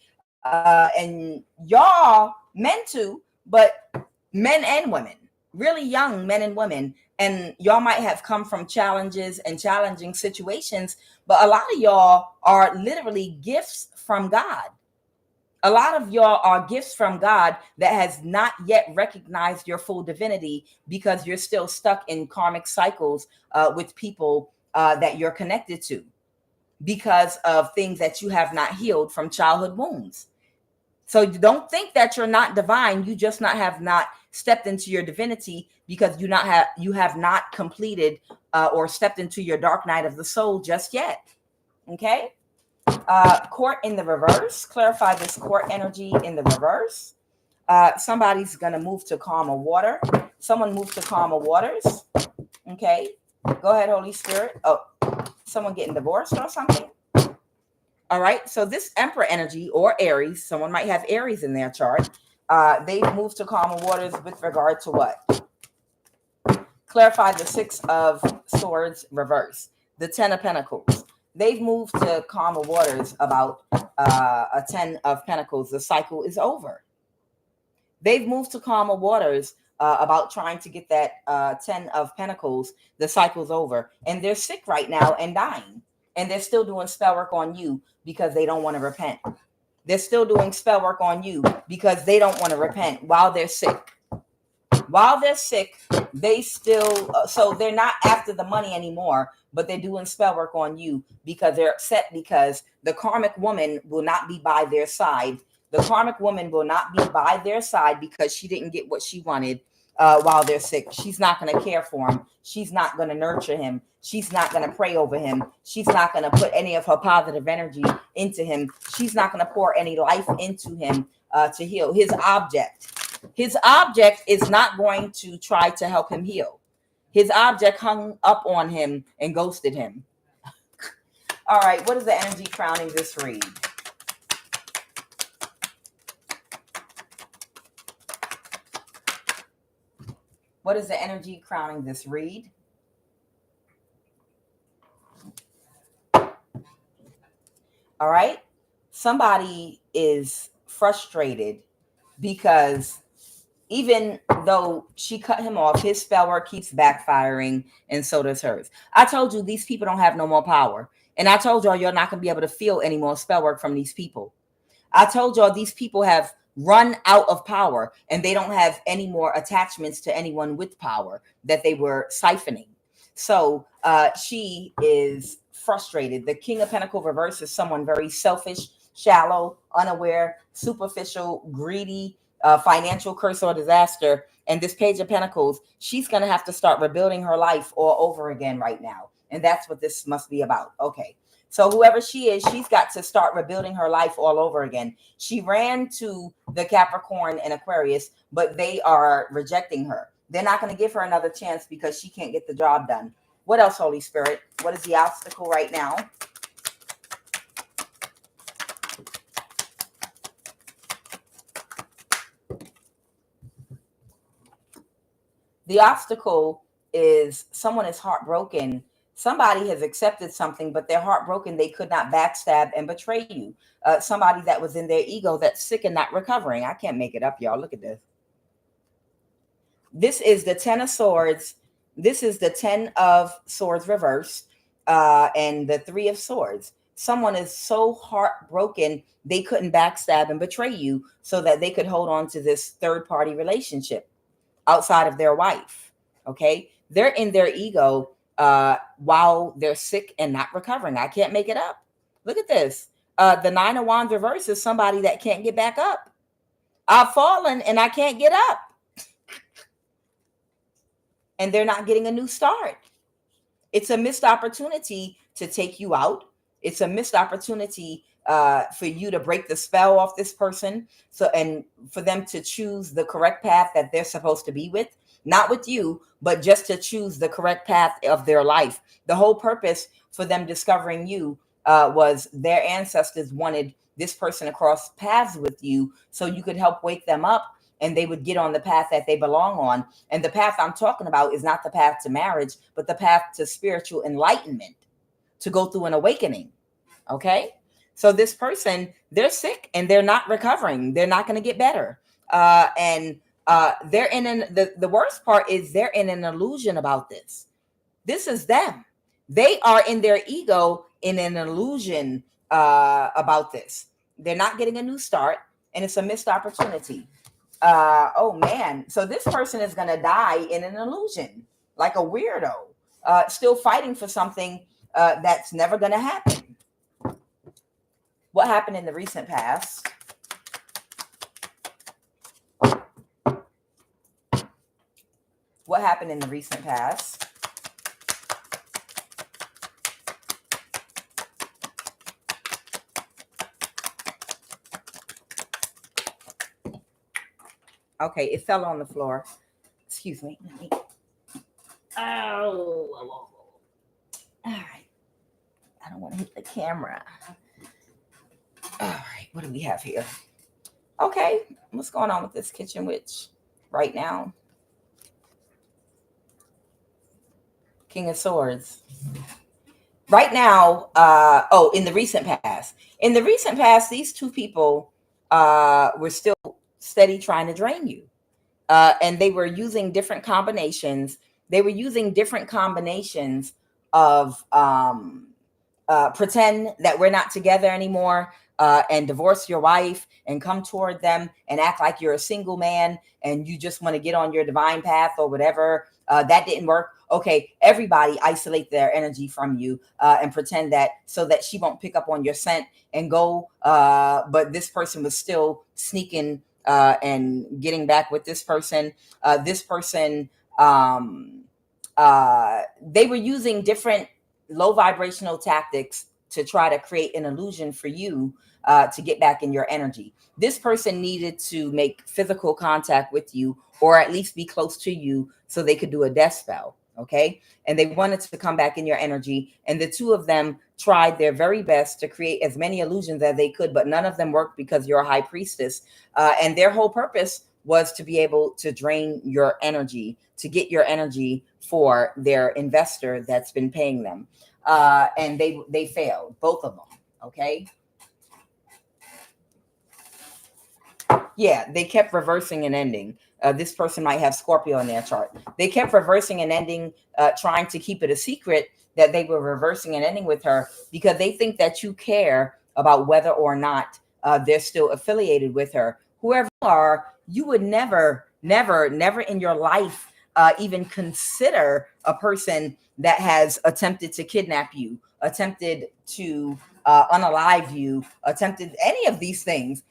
and y'all, men too, but men and women, really young men and women, and y'all might have come from challenges and challenging situations, but a lot of y'all are literally gifts from God. A lot of y'all are gifts from God that has not yet recognized your full divinity, because you're still stuck in karmic cycles with people that you're connected to, because of things that you have not healed from childhood wounds. So don't think that you're not divine. You just have not stepped into your divinity, because you have not completed or stepped into your dark night of the soul just yet. Okay. Court in the reverse. Clarify this court energy in the reverse. Somebody's gonna move to calmer water. Someone move to calmer waters. Okay. Go ahead, Holy Spirit. Oh, someone getting divorced or something? All right. So this Emperor energy, or Aries, someone might have Aries in their chart. They've moved to calmer waters with regard to what? Clarify the Six of Swords reverse. The Ten of Pentacles. They've moved to calmer waters about a 10 of Pentacles. The cycle is over. They've moved to calmer waters about trying to get that 10 of Pentacles. The cycle's over. And they're sick right now and dying. And they're still doing spell work on you because they don't want to repent. They're still doing spell work on you because they don't want to repent while they're sick. While they're sick, they still, so they're not after the money anymore, but they're doing spell work on you because they're upset because the karmic woman will not be by their side. The karmic woman will not be by their side because she didn't get what she wanted while they're sick. She's not going to care for him. She's not going to nurture him. She's not going to pray over him. She's not going to put any of her positive energy into him. She's not going to pour any life into him to heal. His object is not going to try to help him heal. His object hung up on him and ghosted him. All right, what is the energy crowning this read? What is the energy crowning this read? All right, somebody is frustrated because even though she cut him off, his spell work keeps backfiring, and so does hers. I told you these people don't have no more power. And I told y'all you're not going to be able to feel any more spell work from these people. I told y'all these people have run out of power, and they don't have any more attachments to anyone with power that they were siphoning. So she is frustrated. The King of Pentacles reverse is someone very selfish, shallow, unaware, superficial, greedy, financial curse or disaster. And this Page of Pentacles, she's going to have to start rebuilding her life all over again right now. And that's what this must be about. Okay. So whoever she is, she's got to start rebuilding her life all over again. She ran to the Capricorn and Aquarius, but they are rejecting her. They're not going to give her another chance because she can't get the job done. What else, Holy Spirit? What is the obstacle right now? The obstacle is someone is heartbroken. Somebody has accepted something, but they're heartbroken. They could not backstab and betray you. Somebody that was in their ego that's sick and not recovering. I can't make it up, y'all. Look at this. This is the 10 of Swords. This is the 10 of Swords reversed and the 3 of Swords. Someone is so heartbroken, they couldn't backstab and betray you so that they could hold on to this third-party relationship outside of their wife. Okay? They're in their ego while they're sick and not recovering. I can't make it up. Look at this. The 9 of Wands reverse is somebody that can't get back up. I've fallen and I can't get up. And they're not getting a new start. It's a missed opportunity to take you out. It's a missed opportunity for you to break the spell off this person. So, and for them to choose the correct path that they're supposed to be with, not with you, but just to choose the correct path of their life. The whole purpose for them discovering you was their ancestors wanted this person to cross paths with you so you could help wake them up and they would get on the path that they belong on. And the path I'm talking about is not the path to marriage, but the path to spiritual enlightenment, to go through an awakening. Okay? So this person, they're sick and they're not recovering. They're not going to get better. They're in the worst part is they're in an illusion about this. This is them. They are in their ego in an illusion about this. They're not getting a new start, and it's a missed opportunity. Oh man. So this person is going to die in an illusion, like a weirdo, still fighting for something that's never going to happen. What happened in the recent past? What happened in the recent past? Okay, it fell on the floor. Excuse me. Oh. All right. I don't want to hit the camera. All right, what do we have here? Okay, what's going on with this kitchen witch right now? King of Swords. Right now, in the recent past. In the recent past, these two people were still steady trying to drain you. And they were using different combinations. They were using different combinations of pretend that we're not together anymore. and divorce your wife and come toward them and act like you're a single man and you just want to get on your divine path or whatever. That didn't work. Okay, everybody isolate their energy from you and pretend that so that she won't pick up on your scent and go. But this person was still sneaking and getting back with this person. This person, they were using different low vibrational tactics to try to create an illusion for you to get back in your energy. This person needed to make physical contact with you or at least be close to you so they could do a death spell. Okay. And they wanted to come back in your energy. And the two of them tried their very best to create as many illusions as they could, but none of them worked because you're a high priestess. And their whole purpose was to be able to drain your energy, to get your energy for their investor that's been paying them. And they failed, both of them. Okay. Yeah, they kept reversing and ending. This person might have Scorpio in their chart. They kept reversing and ending, trying to keep it a secret that they were reversing and ending with her because they think that you care about whether or not they're still affiliated with her. Whoever you are, you would never in your life even consider a person that has attempted to kidnap you, attempted to unalive you, attempted any of these things.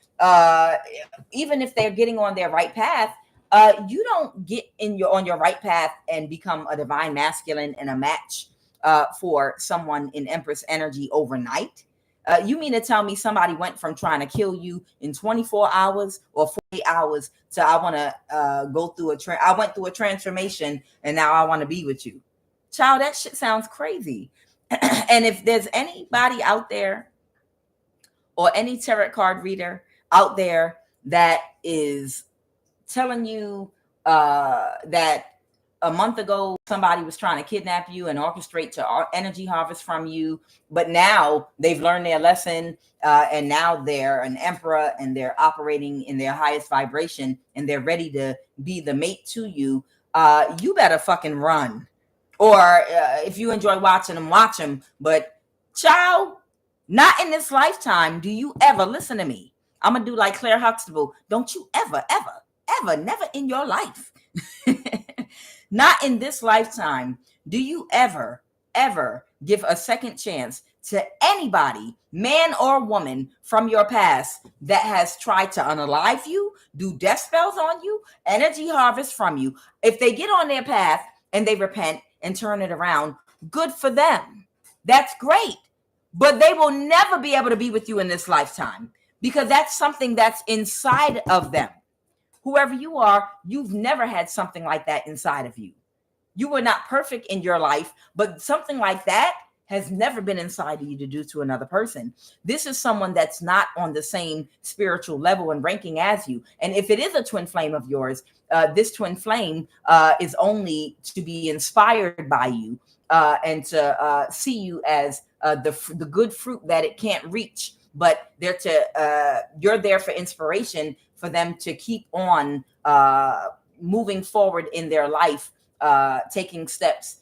Even if they're getting on their right path, you don't get on your right path and become a divine masculine and a match for someone in Empress energy overnight. You mean to tell me somebody went from trying to kill you in 24 hours or 48 hours to I want to go through I went through a transformation and now I want to be with you? Child, that shit sounds crazy. And if there's anybody out there or any tarot card reader out there that is telling you that a month ago somebody was trying to kidnap you and orchestrate to energy harvest from you, but now they've learned their lesson and now they're an emperor and they're operating in their highest vibration and they're ready to be the mate to you, you better fucking run. Or if you enjoy watching them, watch them. But child, not in this lifetime do you ever, listen to me, I'm gonna do like Claire Huxtable, don't you ever, never in your life, not in this lifetime, do you ever give a second chance to anybody, man or woman from your past that has tried to unalive you, do death spells on you, energy harvest from you. If they get on their path and they repent and turn it around, good for them. That's great. But they will never be able to be with you in this lifetime because that's something that's inside of them. Whoever you are, you've never had something like that inside of you. You were not perfect in your life, but something like that has never been inside of you to do to another person. This is someone that's not on the same spiritual level and ranking as you. And if it is a twin flame of yours, this twin flame is only to be inspired by you and to see you as the good fruit that it can't reach, but you're there for inspiration for them to keep on moving forward in their life, taking steps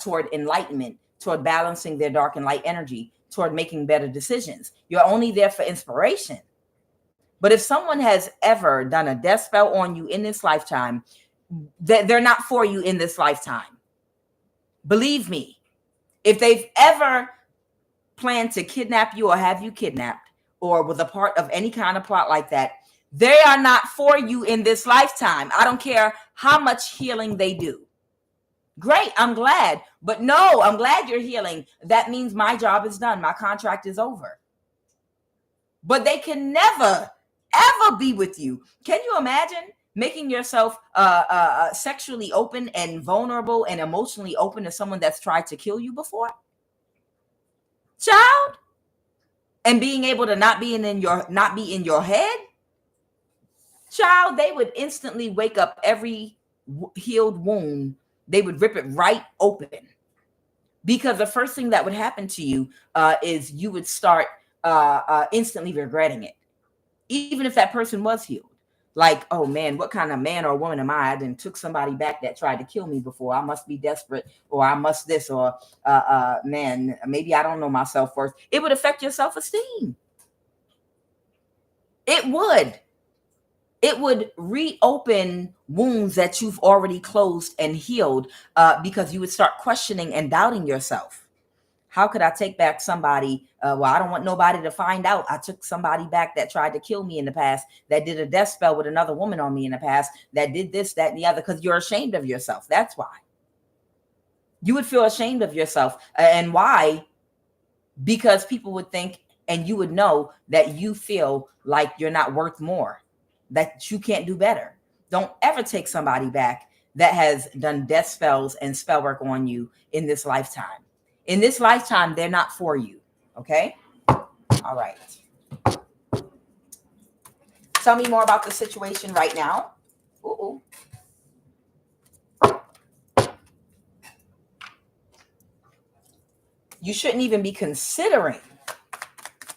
toward enlightenment, toward balancing their dark and light energy, toward making better decisions. You're only there for inspiration. But if someone has ever done a death spell on you in this lifetime, they're not for you in this lifetime. Believe me, if they've ever planned to kidnap you or have you kidnapped or was a part of any kind of plot like that, they are not for you in this lifetime. I don't care how much healing they do. Great, I'm glad. But no, I'm glad you're healing. That means my job is done. My contract is over. But they can never, ever be with you. Can you imagine making yourself sexually open and vulnerable and emotionally open to someone that's tried to kill you before? Child? And being able to not be in your head? Child, they would instantly wake up every healed wound. They would rip it right open. Because the first thing that would happen to you is you would start instantly regretting it. Even if that person was healed. Like, oh man, what kind of man or woman am I? I then took somebody back that tried to kill me before. I must be desperate, or I must this, or man, maybe I don't know my self-worth. It would affect your self-esteem. It would reopen wounds that you've already closed and healed, because you would start questioning and doubting yourself. How could I take back somebody? Well, I don't want nobody to find out. I took somebody back that tried to kill me in the past, that did a death spell with another woman on me in the past, that did this, that, and the other, because you're ashamed of yourself. That's why. You would feel ashamed of yourself. And why? Because people would think, and you would know that you feel like you're not worth more, that you can't do better. Don't ever take somebody back that has done death spells and spell work on you in this lifetime. In this lifetime, they're not for you. Okay? All right. Tell me more about the situation right now. Ooh. You shouldn't even be considering.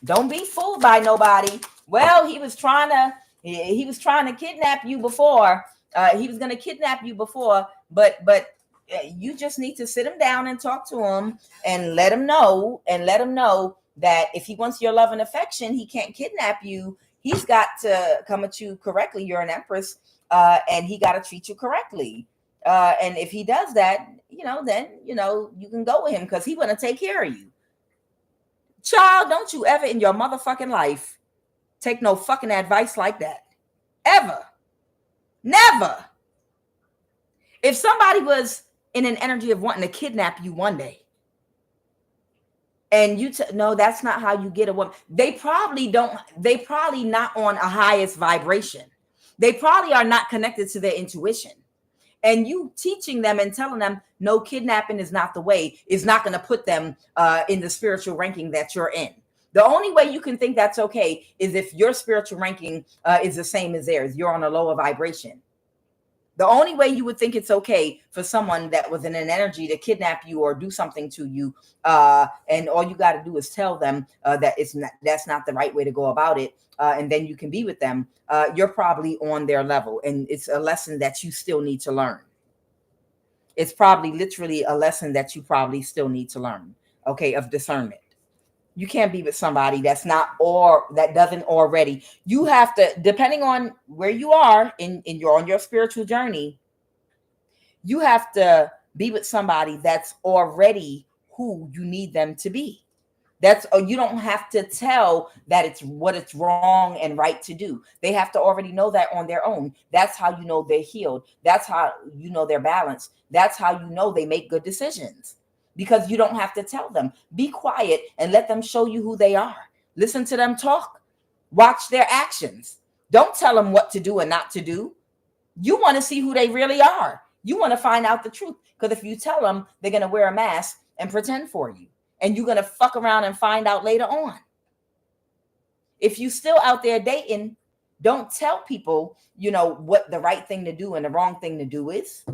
Don't be fooled by nobody. Well, he was trying to kidnap you before. He was going to kidnap you before, but you just need to sit him down and talk to him and let him know that if he wants your love and affection, he can't kidnap you. He's got to come at you correctly. You're an empress, and he got to treat you correctly. And if he does that, then you can go with him, because he want to take care of you. Child, don't you ever in your motherfucking life take no fucking advice like that. Ever. Never. If somebody was in an energy of wanting to kidnap you one day, and you no, that's not how you get a woman. They probably not on a highest vibration. They probably are not connected to their intuition. And you teaching them and telling them, no, kidnapping is not the way, is not going to put them in the spiritual ranking that you're in. The only way you can think that's okay is if your spiritual ranking is the same as theirs. You're on a lower vibration. The only way you would think it's okay for someone that was in an energy to kidnap you or do something to you, and all you got to do is tell them that that's not the right way to go about it, and then you can be with them. You're probably on their level, and it's a lesson that you still need to learn. It's probably literally a lesson that you probably still need to learn, okay, of discernment. You can't be with somebody that's not, or that doesn't already. You have to, depending on where you are on your spiritual journey, you have to be with somebody that's already who you need them to be. You don't have to tell that it's what it's wrong and right to do. They have to already know that on their own. That's how you know they're healed. That's how you know they're balanced. That's how you know they make good decisions. Because you don't have to tell them. Be quiet and let them show you who they are. Listen to them talk. Watch their actions. Don't tell them what to do and not to do. You want to see who they really are. You want to find out the truth. Because if you tell them, they're going to wear a mask and pretend for you. And you're going to fuck around and find out later on. If you still out there dating, don't tell people, what the right thing to do and the wrong thing to do is.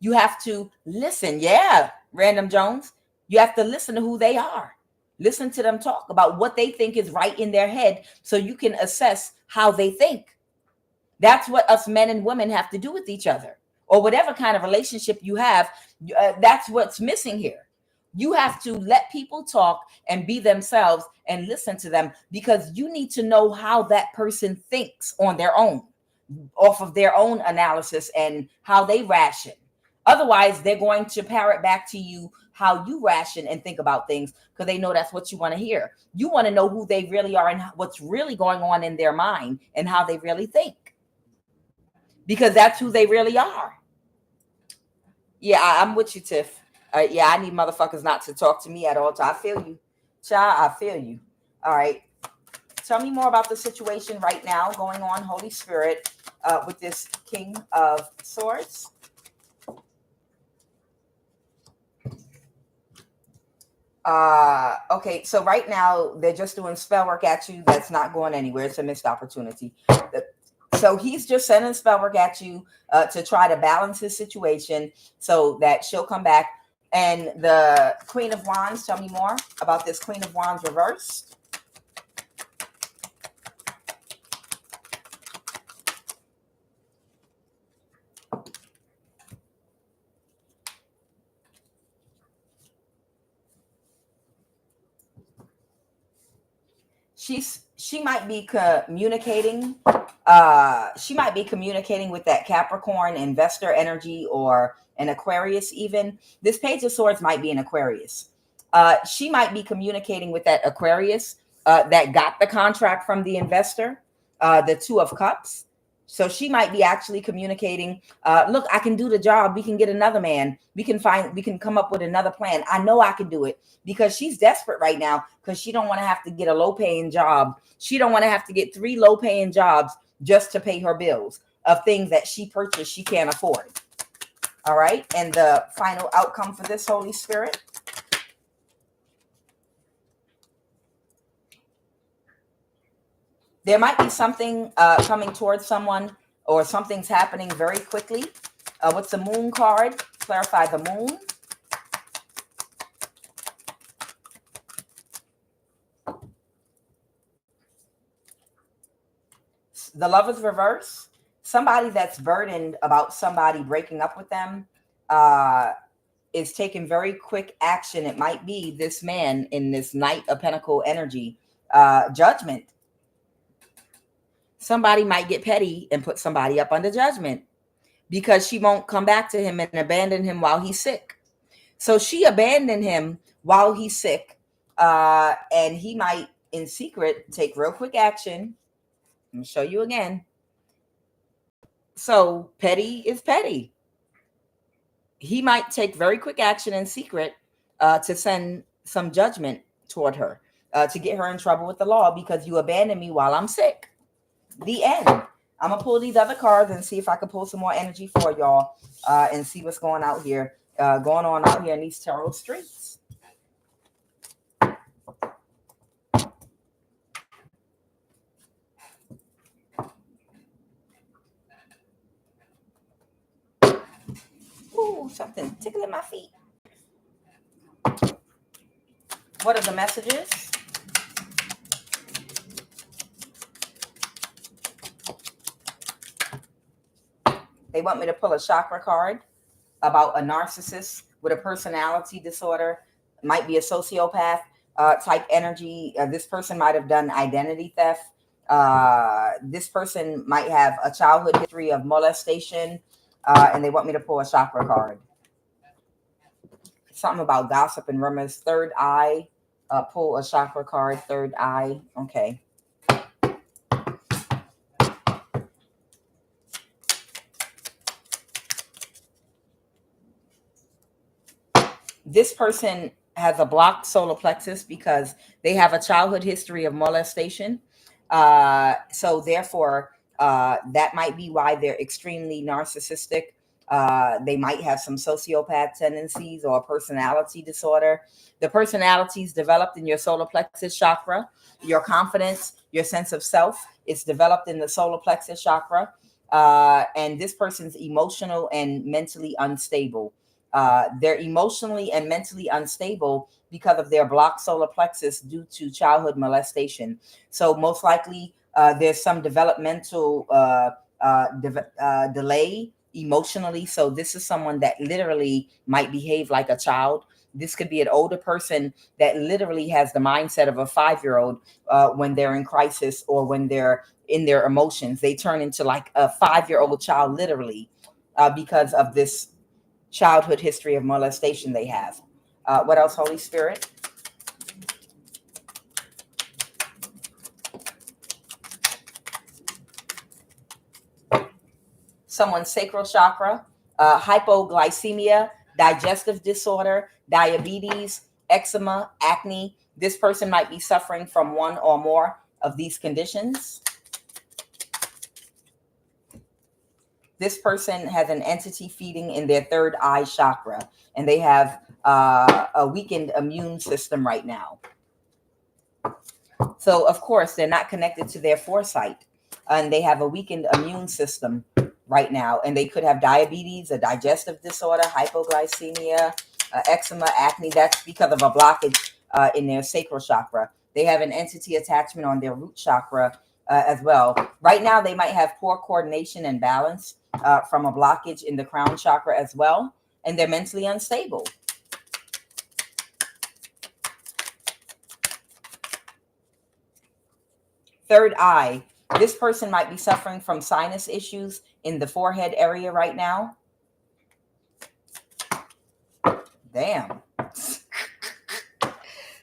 You have to listen. Yeah, Random Jones. You have to listen to who they are. Listen to them talk about what they think is right in their head so you can assess how they think. That's what us men and women have to do with each other, or whatever kind of relationship you have. That's what's missing here. You have to let people talk and be themselves and listen to them, because you need to know how that person thinks on their own, off of their own analysis and how they ration. Otherwise, they're going to parrot back to you how you ration and think about things, because they know that's what you want to hear. You want to know who they really are and what's really going on in their mind and how they really think, because that's who they really are. Yeah, I'm with you, Tiff. Yeah, I need motherfuckers not to talk to me at all. I feel you. Child, I feel you. All right. Tell me more about the situation right now going on, Holy Spirit, with this King of Swords. Okay, so right now they're just doing spell work at you. That's not going anywhere. It's a missed opportunity. So he's just sending spell work at you to try to balance his situation so that she'll come back. And the Queen of Wands, tell me more about this Queen of Wands reversed. she might be communicating. She might be communicating with that Capricorn investor energy or an Aquarius even. This Page of Swords might be an Aquarius. She might be communicating with that Aquarius that got the contract from the investor, the Two of Cups. So she might be actually communicating, look, I can do the job. We can get another man. We can come up with another plan. I know I can do it, because she's desperate right now, because she don't want to have to get a low paying job. She don't want to have to get 3 low paying jobs just to pay her bills of things that she purchased she can't afford. All right. And the final outcome for this, Holy Spirit. There might be something coming towards someone, or something's happening very quickly. What's the Moon card? Clarify the Moon. The Lover's reverse. Somebody that's burdened about somebody breaking up with them is taking very quick action. It might be this man in this Knight of Pentacle energy. Judgment. Somebody might get petty and put somebody up under judgment because she won't come back to him and abandon him while he's sick. So she abandoned him while he's sick, and he might in secret take real quick action. I'm gonna show you again. So petty is petty. He might take very quick action in secret to send some judgment toward her, to get her in trouble with the law, because you abandoned me while I'm sick. The end. I'm gonna pull these other cards and see if I can pull some more energy for y'all, and see what's going on out here in these tarot streets. Ooh, something tickling my feet. What are the messages? They want me to pull a chakra card about a narcissist with a personality disorder. Might be a sociopath type energy. This person might have done identity theft. This person might have a childhood history of molestation. And they want me to pull a chakra card. Something about gossip and rumors. Third eye. Pull a chakra card. Third eye. Okay. This person has a blocked solar plexus because they have a childhood history of molestation. So therefore, that might be why they're extremely narcissistic. They might have some sociopath tendencies or a personality disorder. The personalities developed in your solar plexus chakra. Your confidence, your sense of self, it's developed in the solar plexus chakra. And this person's emotional and mentally unstable. They're emotionally and mentally unstable because of their blocked solar plexus due to childhood molestation. So most likely there's some developmental delay emotionally. So this is someone that literally might behave like a child. This could be an older person that literally has the mindset of a 5-year-old when they're in crisis or when they're in their emotions. They turn into like a 5-year-old child literally because of this childhood history of molestation they have. What else, Holy Spirit? Someone's sacral chakra, hypoglycemia, digestive disorder, diabetes, eczema, acne. This person might be suffering from one or more of these conditions. This person has an entity feeding in their third eye chakra, and they have a weakened immune system right now. So, of course, they're not connected to their foresight, and they have a weakened immune system right now, and they could have diabetes, a digestive disorder, hypoglycemia, eczema, acne. That's because of a blockage in their sacral chakra. They have an entity attachment on their root chakra as well. Right now, they might have poor coordination and balance from a blockage in the crown chakra as well, and they're mentally unstable. third eye. This person might be suffering from sinus issues in the forehead area right now. Damn.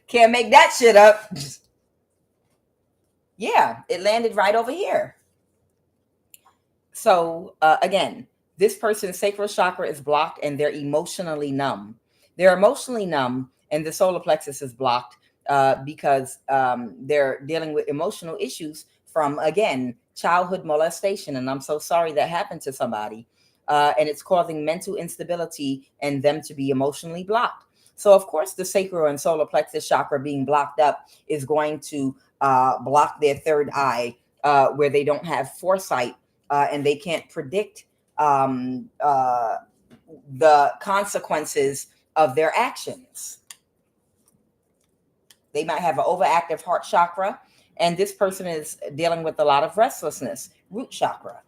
Can't make that shit up. Yeah, it landed right over here. So again, this person's sacral chakra is blocked and they're emotionally numb. They're emotionally numb and the solar plexus is blocked because they're dealing with emotional issues from, again, childhood molestation. And I'm so sorry that happened to somebody. And it's causing mental instability and them to be emotionally blocked. So, of course, the sacral and solar plexus chakra being blocked up is going to block their third eye, where they don't have foresight and they can't predict the consequences of their actions. They might have an overactive heart chakra, and this person is dealing with a lot of restlessness, root chakra.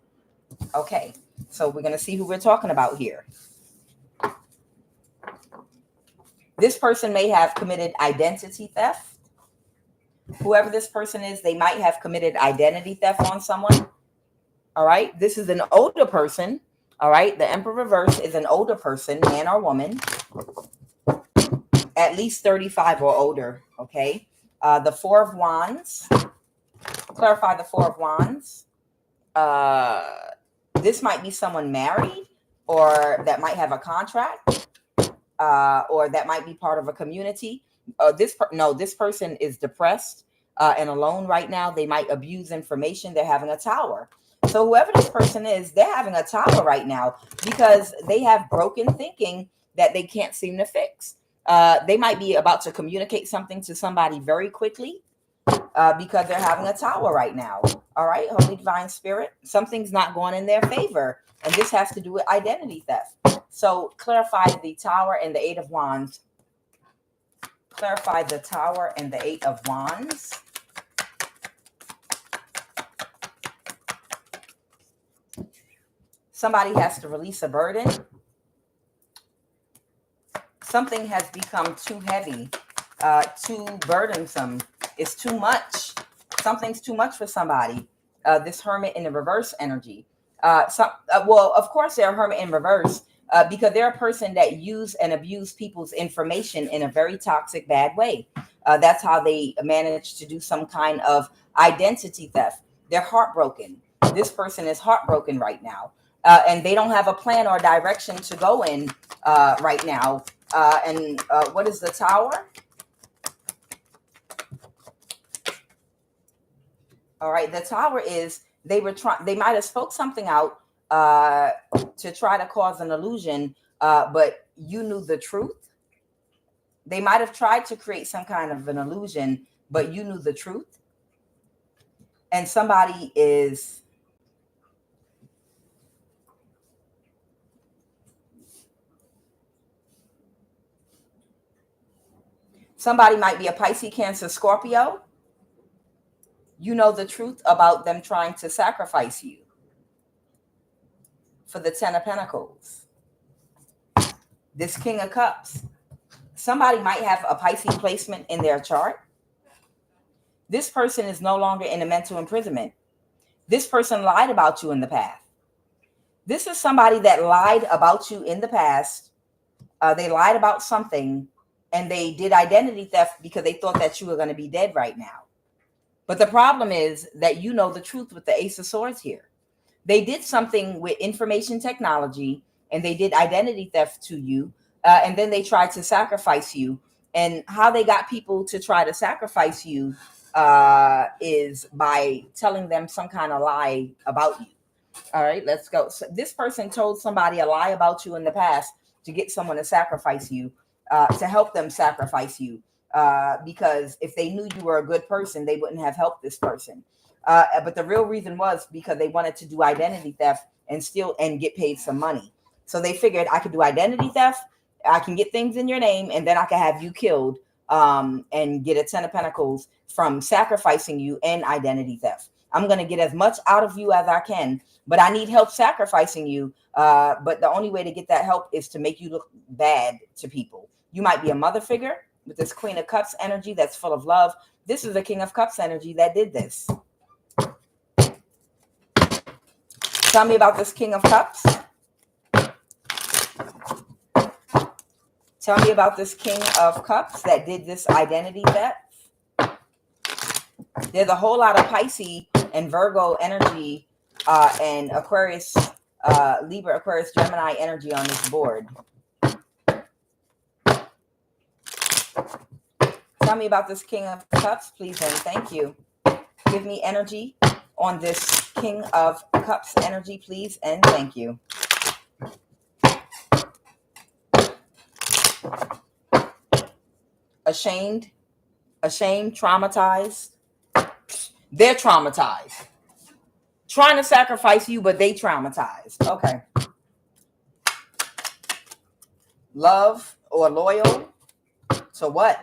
Okay, so we're going to see who we're talking about here. This person may have committed identity theft. Whoever this person is, they might have committed identity theft on someone. All right, this is an older person. All right, the Emperor reverse is an older person, man or woman, at least 35 or older. Okay, the Four of Wands. Clarify the Four of Wands. This might be someone married, or that might have a contract, or that might be part of a community. This person is depressed and alone right now. They might abuse information. They're having a tower. So whoever this person is, they're having a tower right now because they have broken thinking that they can't seem to fix. They might be about to communicate something to somebody very quickly because they're having a tower right now. All right, Holy Divine Spirit, something's not going in their favor. And this has to do with identity theft. So clarify the Tower and the Eight of Wands. Clarify the Tower and the Eight of Wands. Somebody has to release a burden. Something has become too heavy, too burdensome. It's too much. Something's too much for somebody. This Hermit in the reverse energy. Well, of course, they're a Hermit in reverse because they're a person that use and abuse people's information in a very toxic, bad way. That's how they manage to do some kind of identity theft. They're heartbroken. This person is heartbroken right now. And they don't have a plan or direction to go in right now. And what is the Tower? All right, the Tower is they might have spoke something out to try to cause an illusion, but you knew the truth. They might have tried to create some kind of an illusion, but you knew the truth. And somebody might be a Pisces, Cancer, Scorpio. You know the truth about them trying to sacrifice you for the Ten of Pentacles. This King of Cups. Somebody might have a Pisces placement in their chart. This person is no longer in a mental imprisonment. This person lied about you in the past. This is somebody that lied about you in the past. They lied about something and they did identity theft because they thought that you were going to be dead right now. But the problem is that you know the truth with the Ace of Swords here. They did something with information technology and they did identity theft to you. And then they tried to sacrifice you. And how they got people to try to sacrifice you is by telling them some kind of lie about you. All right, let's go. So this person told somebody a lie about you in the past to get someone to sacrifice you, to help them sacrifice you. Because if they knew you were a good person, they wouldn't have helped this person. But the real reason was because they wanted to do identity theft and steal and get paid some money. So they figured I could do identity theft, I can get things in your name, and then I can have you killed and get a Ten of Pentacles from sacrificing you and identity theft. I'm going to get as much out of you as I can, but I need help sacrificing you. But the only way to get that help is to make you look bad to people. You might be a mother figure with this Queen of Cups energy that's full of love. This is the King of Cups energy that did this. Tell me about this King of Cups. Tell me about this King of Cups that did this identity theft. There's a whole lot of Pisces and Virgo energy and Aquarius, Libra, Aquarius, Gemini energy on this board. Tell me about this King of Cups, please, and thank you. Give me energy on this King of Cups energy, please, and thank you. Ashamed, traumatized. They're traumatized. Trying to sacrifice you, but they traumatized. Okay. Love or loyal. So what?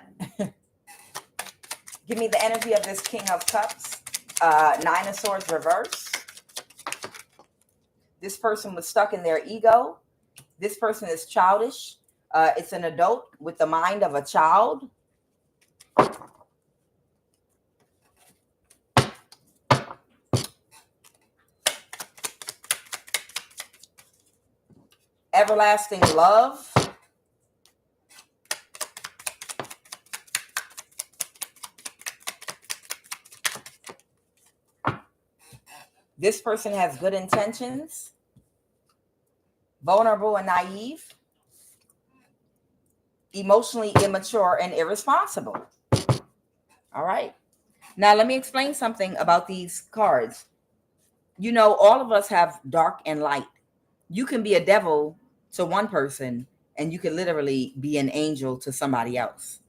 Give me the energy of this King of Cups. Nine of Swords reverse. This person was stuck in their ego. This person is childish. It's an adult with the mind of a child. Everlasting love. This person has good intentions. Vulnerable and naive. Emotionally immature and irresponsible. All right. Now, let me explain something about these cards. You know, all of us have dark and light. You can be a devil to one person, and you can literally be an angel to somebody else.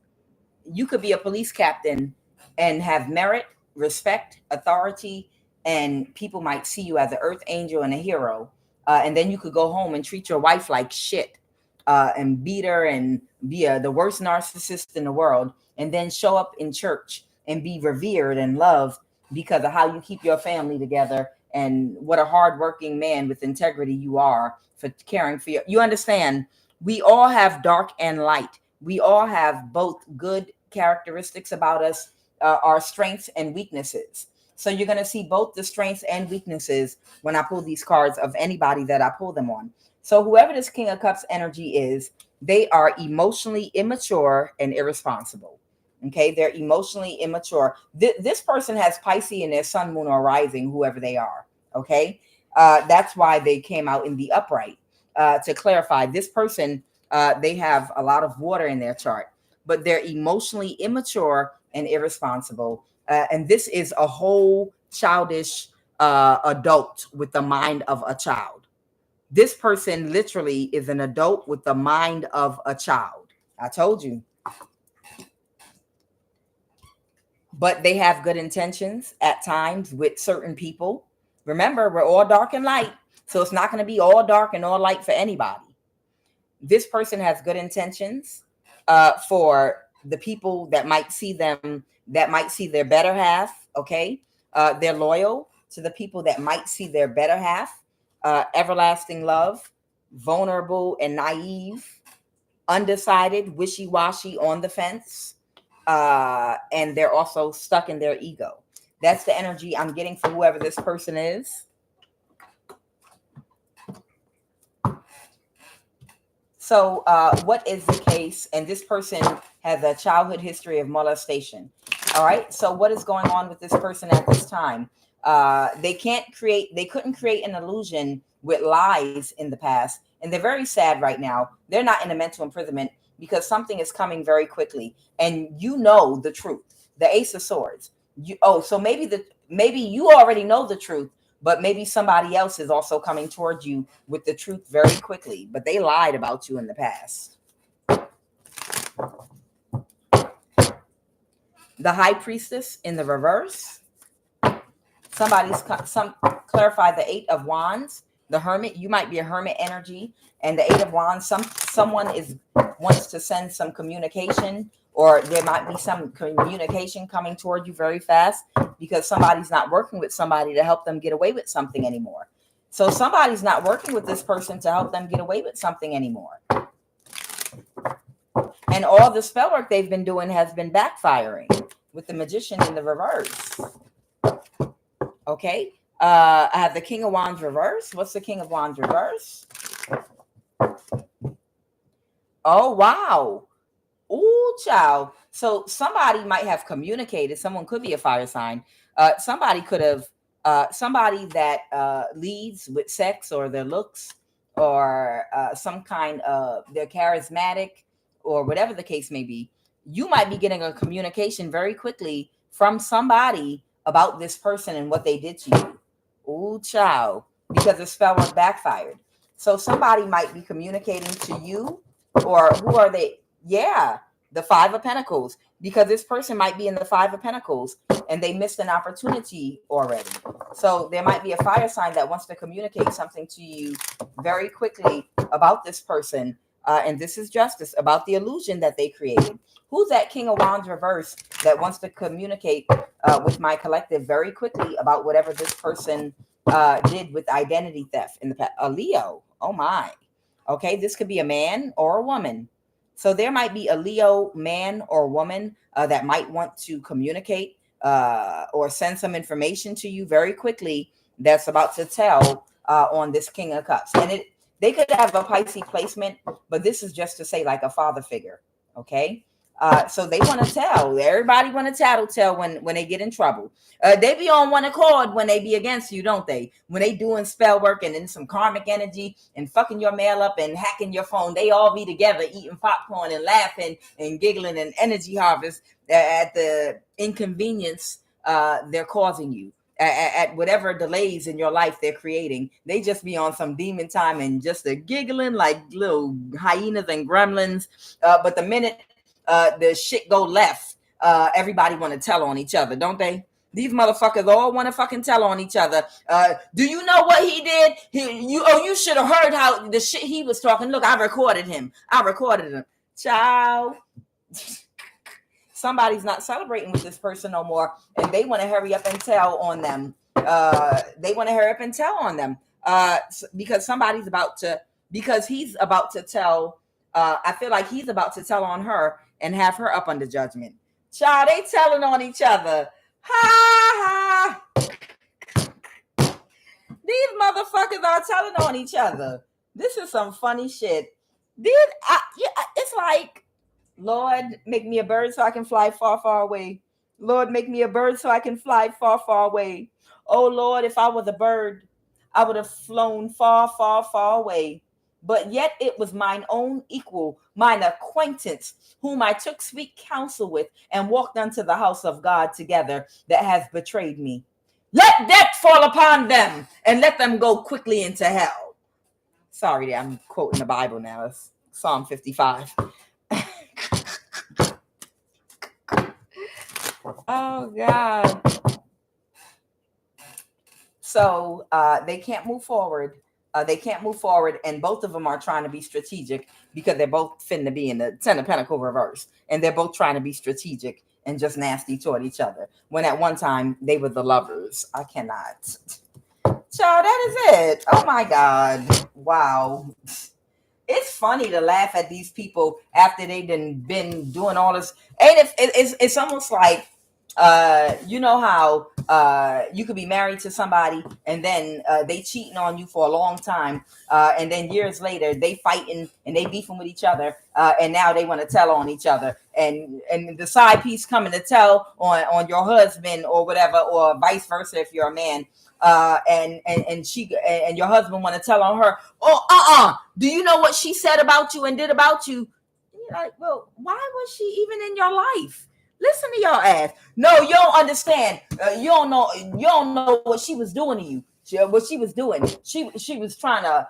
You could be a police captain and have merit, respect, authority, and people might see you as an earth angel and a hero. And then you could go home and treat your wife like shit and beat her and be the worst narcissist in the world, and then show up in church and be revered and loved because of how you keep your family together and what a hardworking man with integrity you are for caring for you understand. We all have dark and light. We all have both good characteristics about us, our strengths and weaknesses. So you're going to see both the strengths and weaknesses when I pull these cards of anybody that I pull them on. So whoever this King of Cups energy is, they are emotionally immature and irresponsible. Okay, they're emotionally immature. This person has Pisces in their sun, moon, or rising, whoever they are. Okay, that's why they came out in the upright. To clarify, this person, they have a lot of water in their chart, but they're emotionally immature and irresponsible. And this is a whole childish adult with the mind of a child. This person literally is an adult with the mind of a child. I told you. But they have good intentions at times with certain people. Remember, we're all dark and light. So it's not going to be all dark and all light for anybody. This person has good intentions for the people that might see them, that might see their better half. Okay. They're loyal to the people that might see their better half. Everlasting love, vulnerable and naive, undecided, wishy-washy, on the fence, and they're also stuck in their ego. That's the energy I'm getting for whoever this person is. So what is the case? And this person has a childhood history of molestation. All right. So what is going on with this person at this time? They couldn't create an illusion with lies in the past. And they're very sad right now. They're not in a mental imprisonment because something is coming very quickly. And you know the truth. The Ace of Swords. So maybe you already know the truth, but maybe somebody else is also coming towards you with the truth very quickly. But they lied about you in the past. The High Priestess in the reverse. Clarify the Eight of Wands. The Hermit. You might be a Hermit energy. And the Eight of Wands. Someone wants to send some communication, or there might be some communication coming toward you very fast because somebody's not working with somebody to help them get away with something anymore. So somebody's not working with this person to help them get away with something anymore. And all the spell work they've been doing has been backfiring with the Magician in the reverse. Okay. I have the King of Wands reverse. What's the King of Wands reverse? Oh, wow. Ooh, child. So somebody might have communicated. Someone could be a fire sign. Somebody could have, somebody that leads with sex or their looks or some kind of, they're charismatic or whatever the case may be. You might be getting a communication very quickly from somebody about this person and what they did to you. Ooh, child. Because the spell was backfired. So somebody might be communicating to you, or who are they? Yeah, the Five of Pentacles, because this person might be in the Five of Pentacles and they missed an opportunity already. So there might be a fire sign that wants to communicate something to you very quickly about this person. And this is justice, about the illusion that they created. Who's that King of Wands reverse that wants to communicate with my collective very quickly about whatever this person did with identity theft in the past? A Leo. Oh my. Okay, this could be a man or a woman. So there might be a Leo man or woman that might want to communicate or send some information to you very quickly that's about to tell on this King of Cups. And they could have a Pisces placement, but this is just to say like a father figure. Okay. So they want to tell. Everybody want to tattletale when they get in trouble. They be on one accord when they be against you, don't they? When they doing spell work and then some karmic energy and fucking your mail up and hacking your phone, they all be together eating popcorn and laughing and giggling and energy harvest at the inconvenience they're causing you. At whatever delays in your life they're creating. They just be on some demon time and just a giggling like little hyenas and gremlins. But the minute the shit go left, everybody want to tell on each other, don't they? These motherfuckers all want to fucking tell on each other. Do you know what he did? You should have heard how the shit he was talking. Look, I recorded him. Child. Somebody's not celebrating with this person no more, and they want to hurry up and tell on them. Because somebody's about to, because he's about to tell. I feel like he's about to tell on her and have her up under judgment. Child, they telling on each other. Ha ha. These motherfuckers are telling on each other. This is some funny shit. It's like, Lord, make me a bird so I can fly far, far away. Lord, make me a bird so I can fly far, far away. Oh, Lord, if I was a bird, I would have flown far, far, far away. But yet it was mine own equal, mine acquaintance, whom I took sweet counsel with and walked unto the house of God together, that has betrayed me. Let death fall upon them and let them go quickly into hell. Sorry, I'm quoting the Bible now. It's Psalm 55. Oh, God. So they can't move forward. And both of them are trying to be strategic because they're both finna be in the Ten of Pentacles reverse. And they're both trying to be strategic and just nasty toward each other. When at one time they were the lovers. I cannot. So that is it. Oh, my God. Wow. It's funny to laugh at these people after they've been doing all this. And it's almost like, you know how you could be married to somebody and then they cheating on you for a long time, and then years later they fighting and they beefing with each other, and now they want to tell on each other, and the side piece coming to tell on your husband or whatever, or vice versa if you're a man. And she and your husband want to tell on her. Oh, do you know what she said about you and did about you? And you're like, well, why was she even in your life? Listen to your ass. No, you don't understand. You don't know what she was doing to you. What she was doing. She was trying to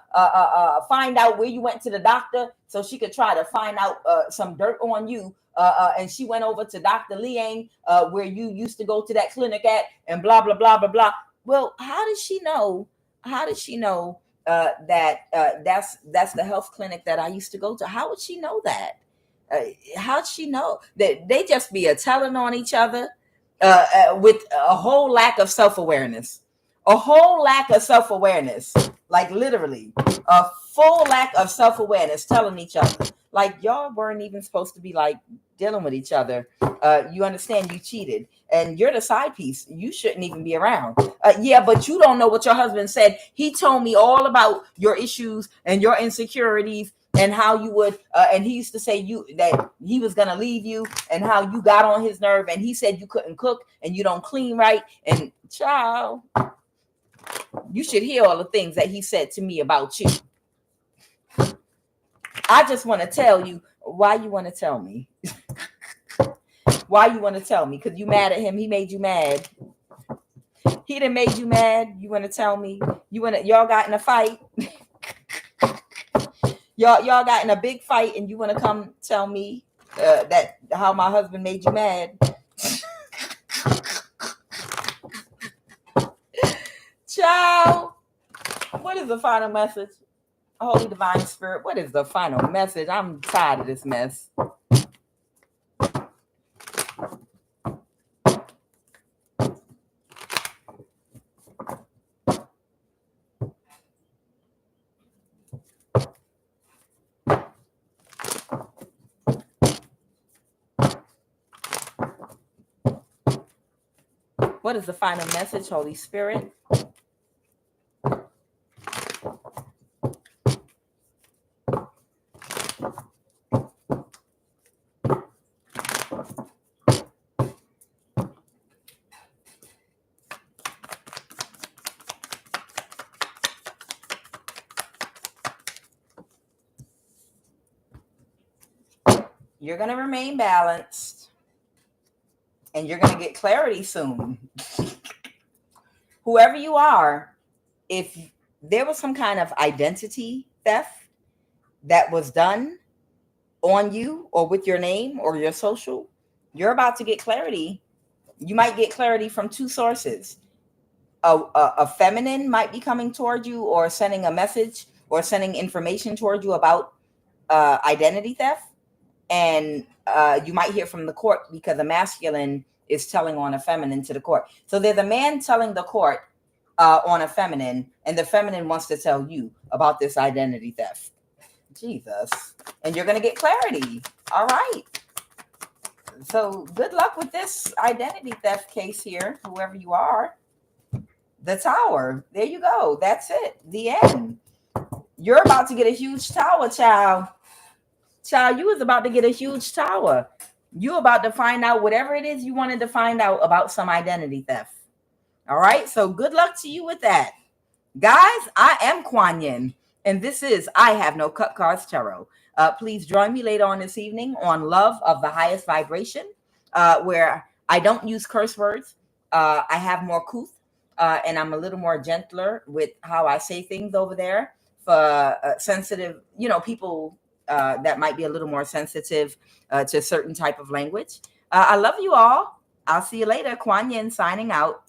find out where you went to the doctor so she could try to find out some dirt on you. And she went over to Dr. Liang, where you used to go to that clinic at, and blah blah blah blah blah. Well, how does she know? That that's the health clinic that I used to go to? How would she know that? How'd she know that? They just be telling on each other with a whole lack of self-awareness. Like literally a full lack of self-awareness, telling each other like y'all weren't even supposed to be like dealing with each other. You understand you cheated and you're the side piece. You shouldn't even be around. Yeah, but you don't know what your husband said. He told me all about your issues and your insecurities and how you would, and he used to say that he was going to leave you and how you got on his nerve. And he said you couldn't cook and you don't clean right. And child, you should hear all the things that he said to me about you. I just want to tell you why you want to tell me. Why you want to tell me? Because you mad at him. He made you mad. He done made you mad. You want to tell me? Y'all got in a fight. y'all got in a big fight, and you want to come tell me that how my husband made you mad? Child, what is the final message? Holy Divine Spirit, what is the final message? I'm tired of this mess. What is the final message, Holy Spirit? You're going to remain balanced and you're going to get clarity soon. Whoever you are, if there was some kind of identity theft that was done on you or with your name or your social, you're about to get clarity. You might get clarity from two sources. A feminine might be coming toward you or sending a message or sending information toward you about identity theft. And you might hear from the court because a masculine is telling on a feminine to the court. So there's a man telling the court on a feminine, and the feminine wants to tell you about this identity theft. Jesus. And you're going to get clarity. All right. So good luck with this identity theft case here, whoever you are. The Tower. There you go. That's it. The end. You're about to get a huge tower, child. Child, you was about to get a huge tower. You about to find out whatever it is you wanted to find out about some identity theft. All right. So good luck to you with that. Guys, I am Kuan Yin, and this is I Have No Cut Cards Tarot. Please join me later on this evening on Love of the Highest Vibration, where I don't use curse words. I have more couth, and I'm a little more gentler with how I say things over there for sensitive, people that might be a little more sensitive to a certain type of language. I love you all. I'll see you later. Kuan Yin signing out.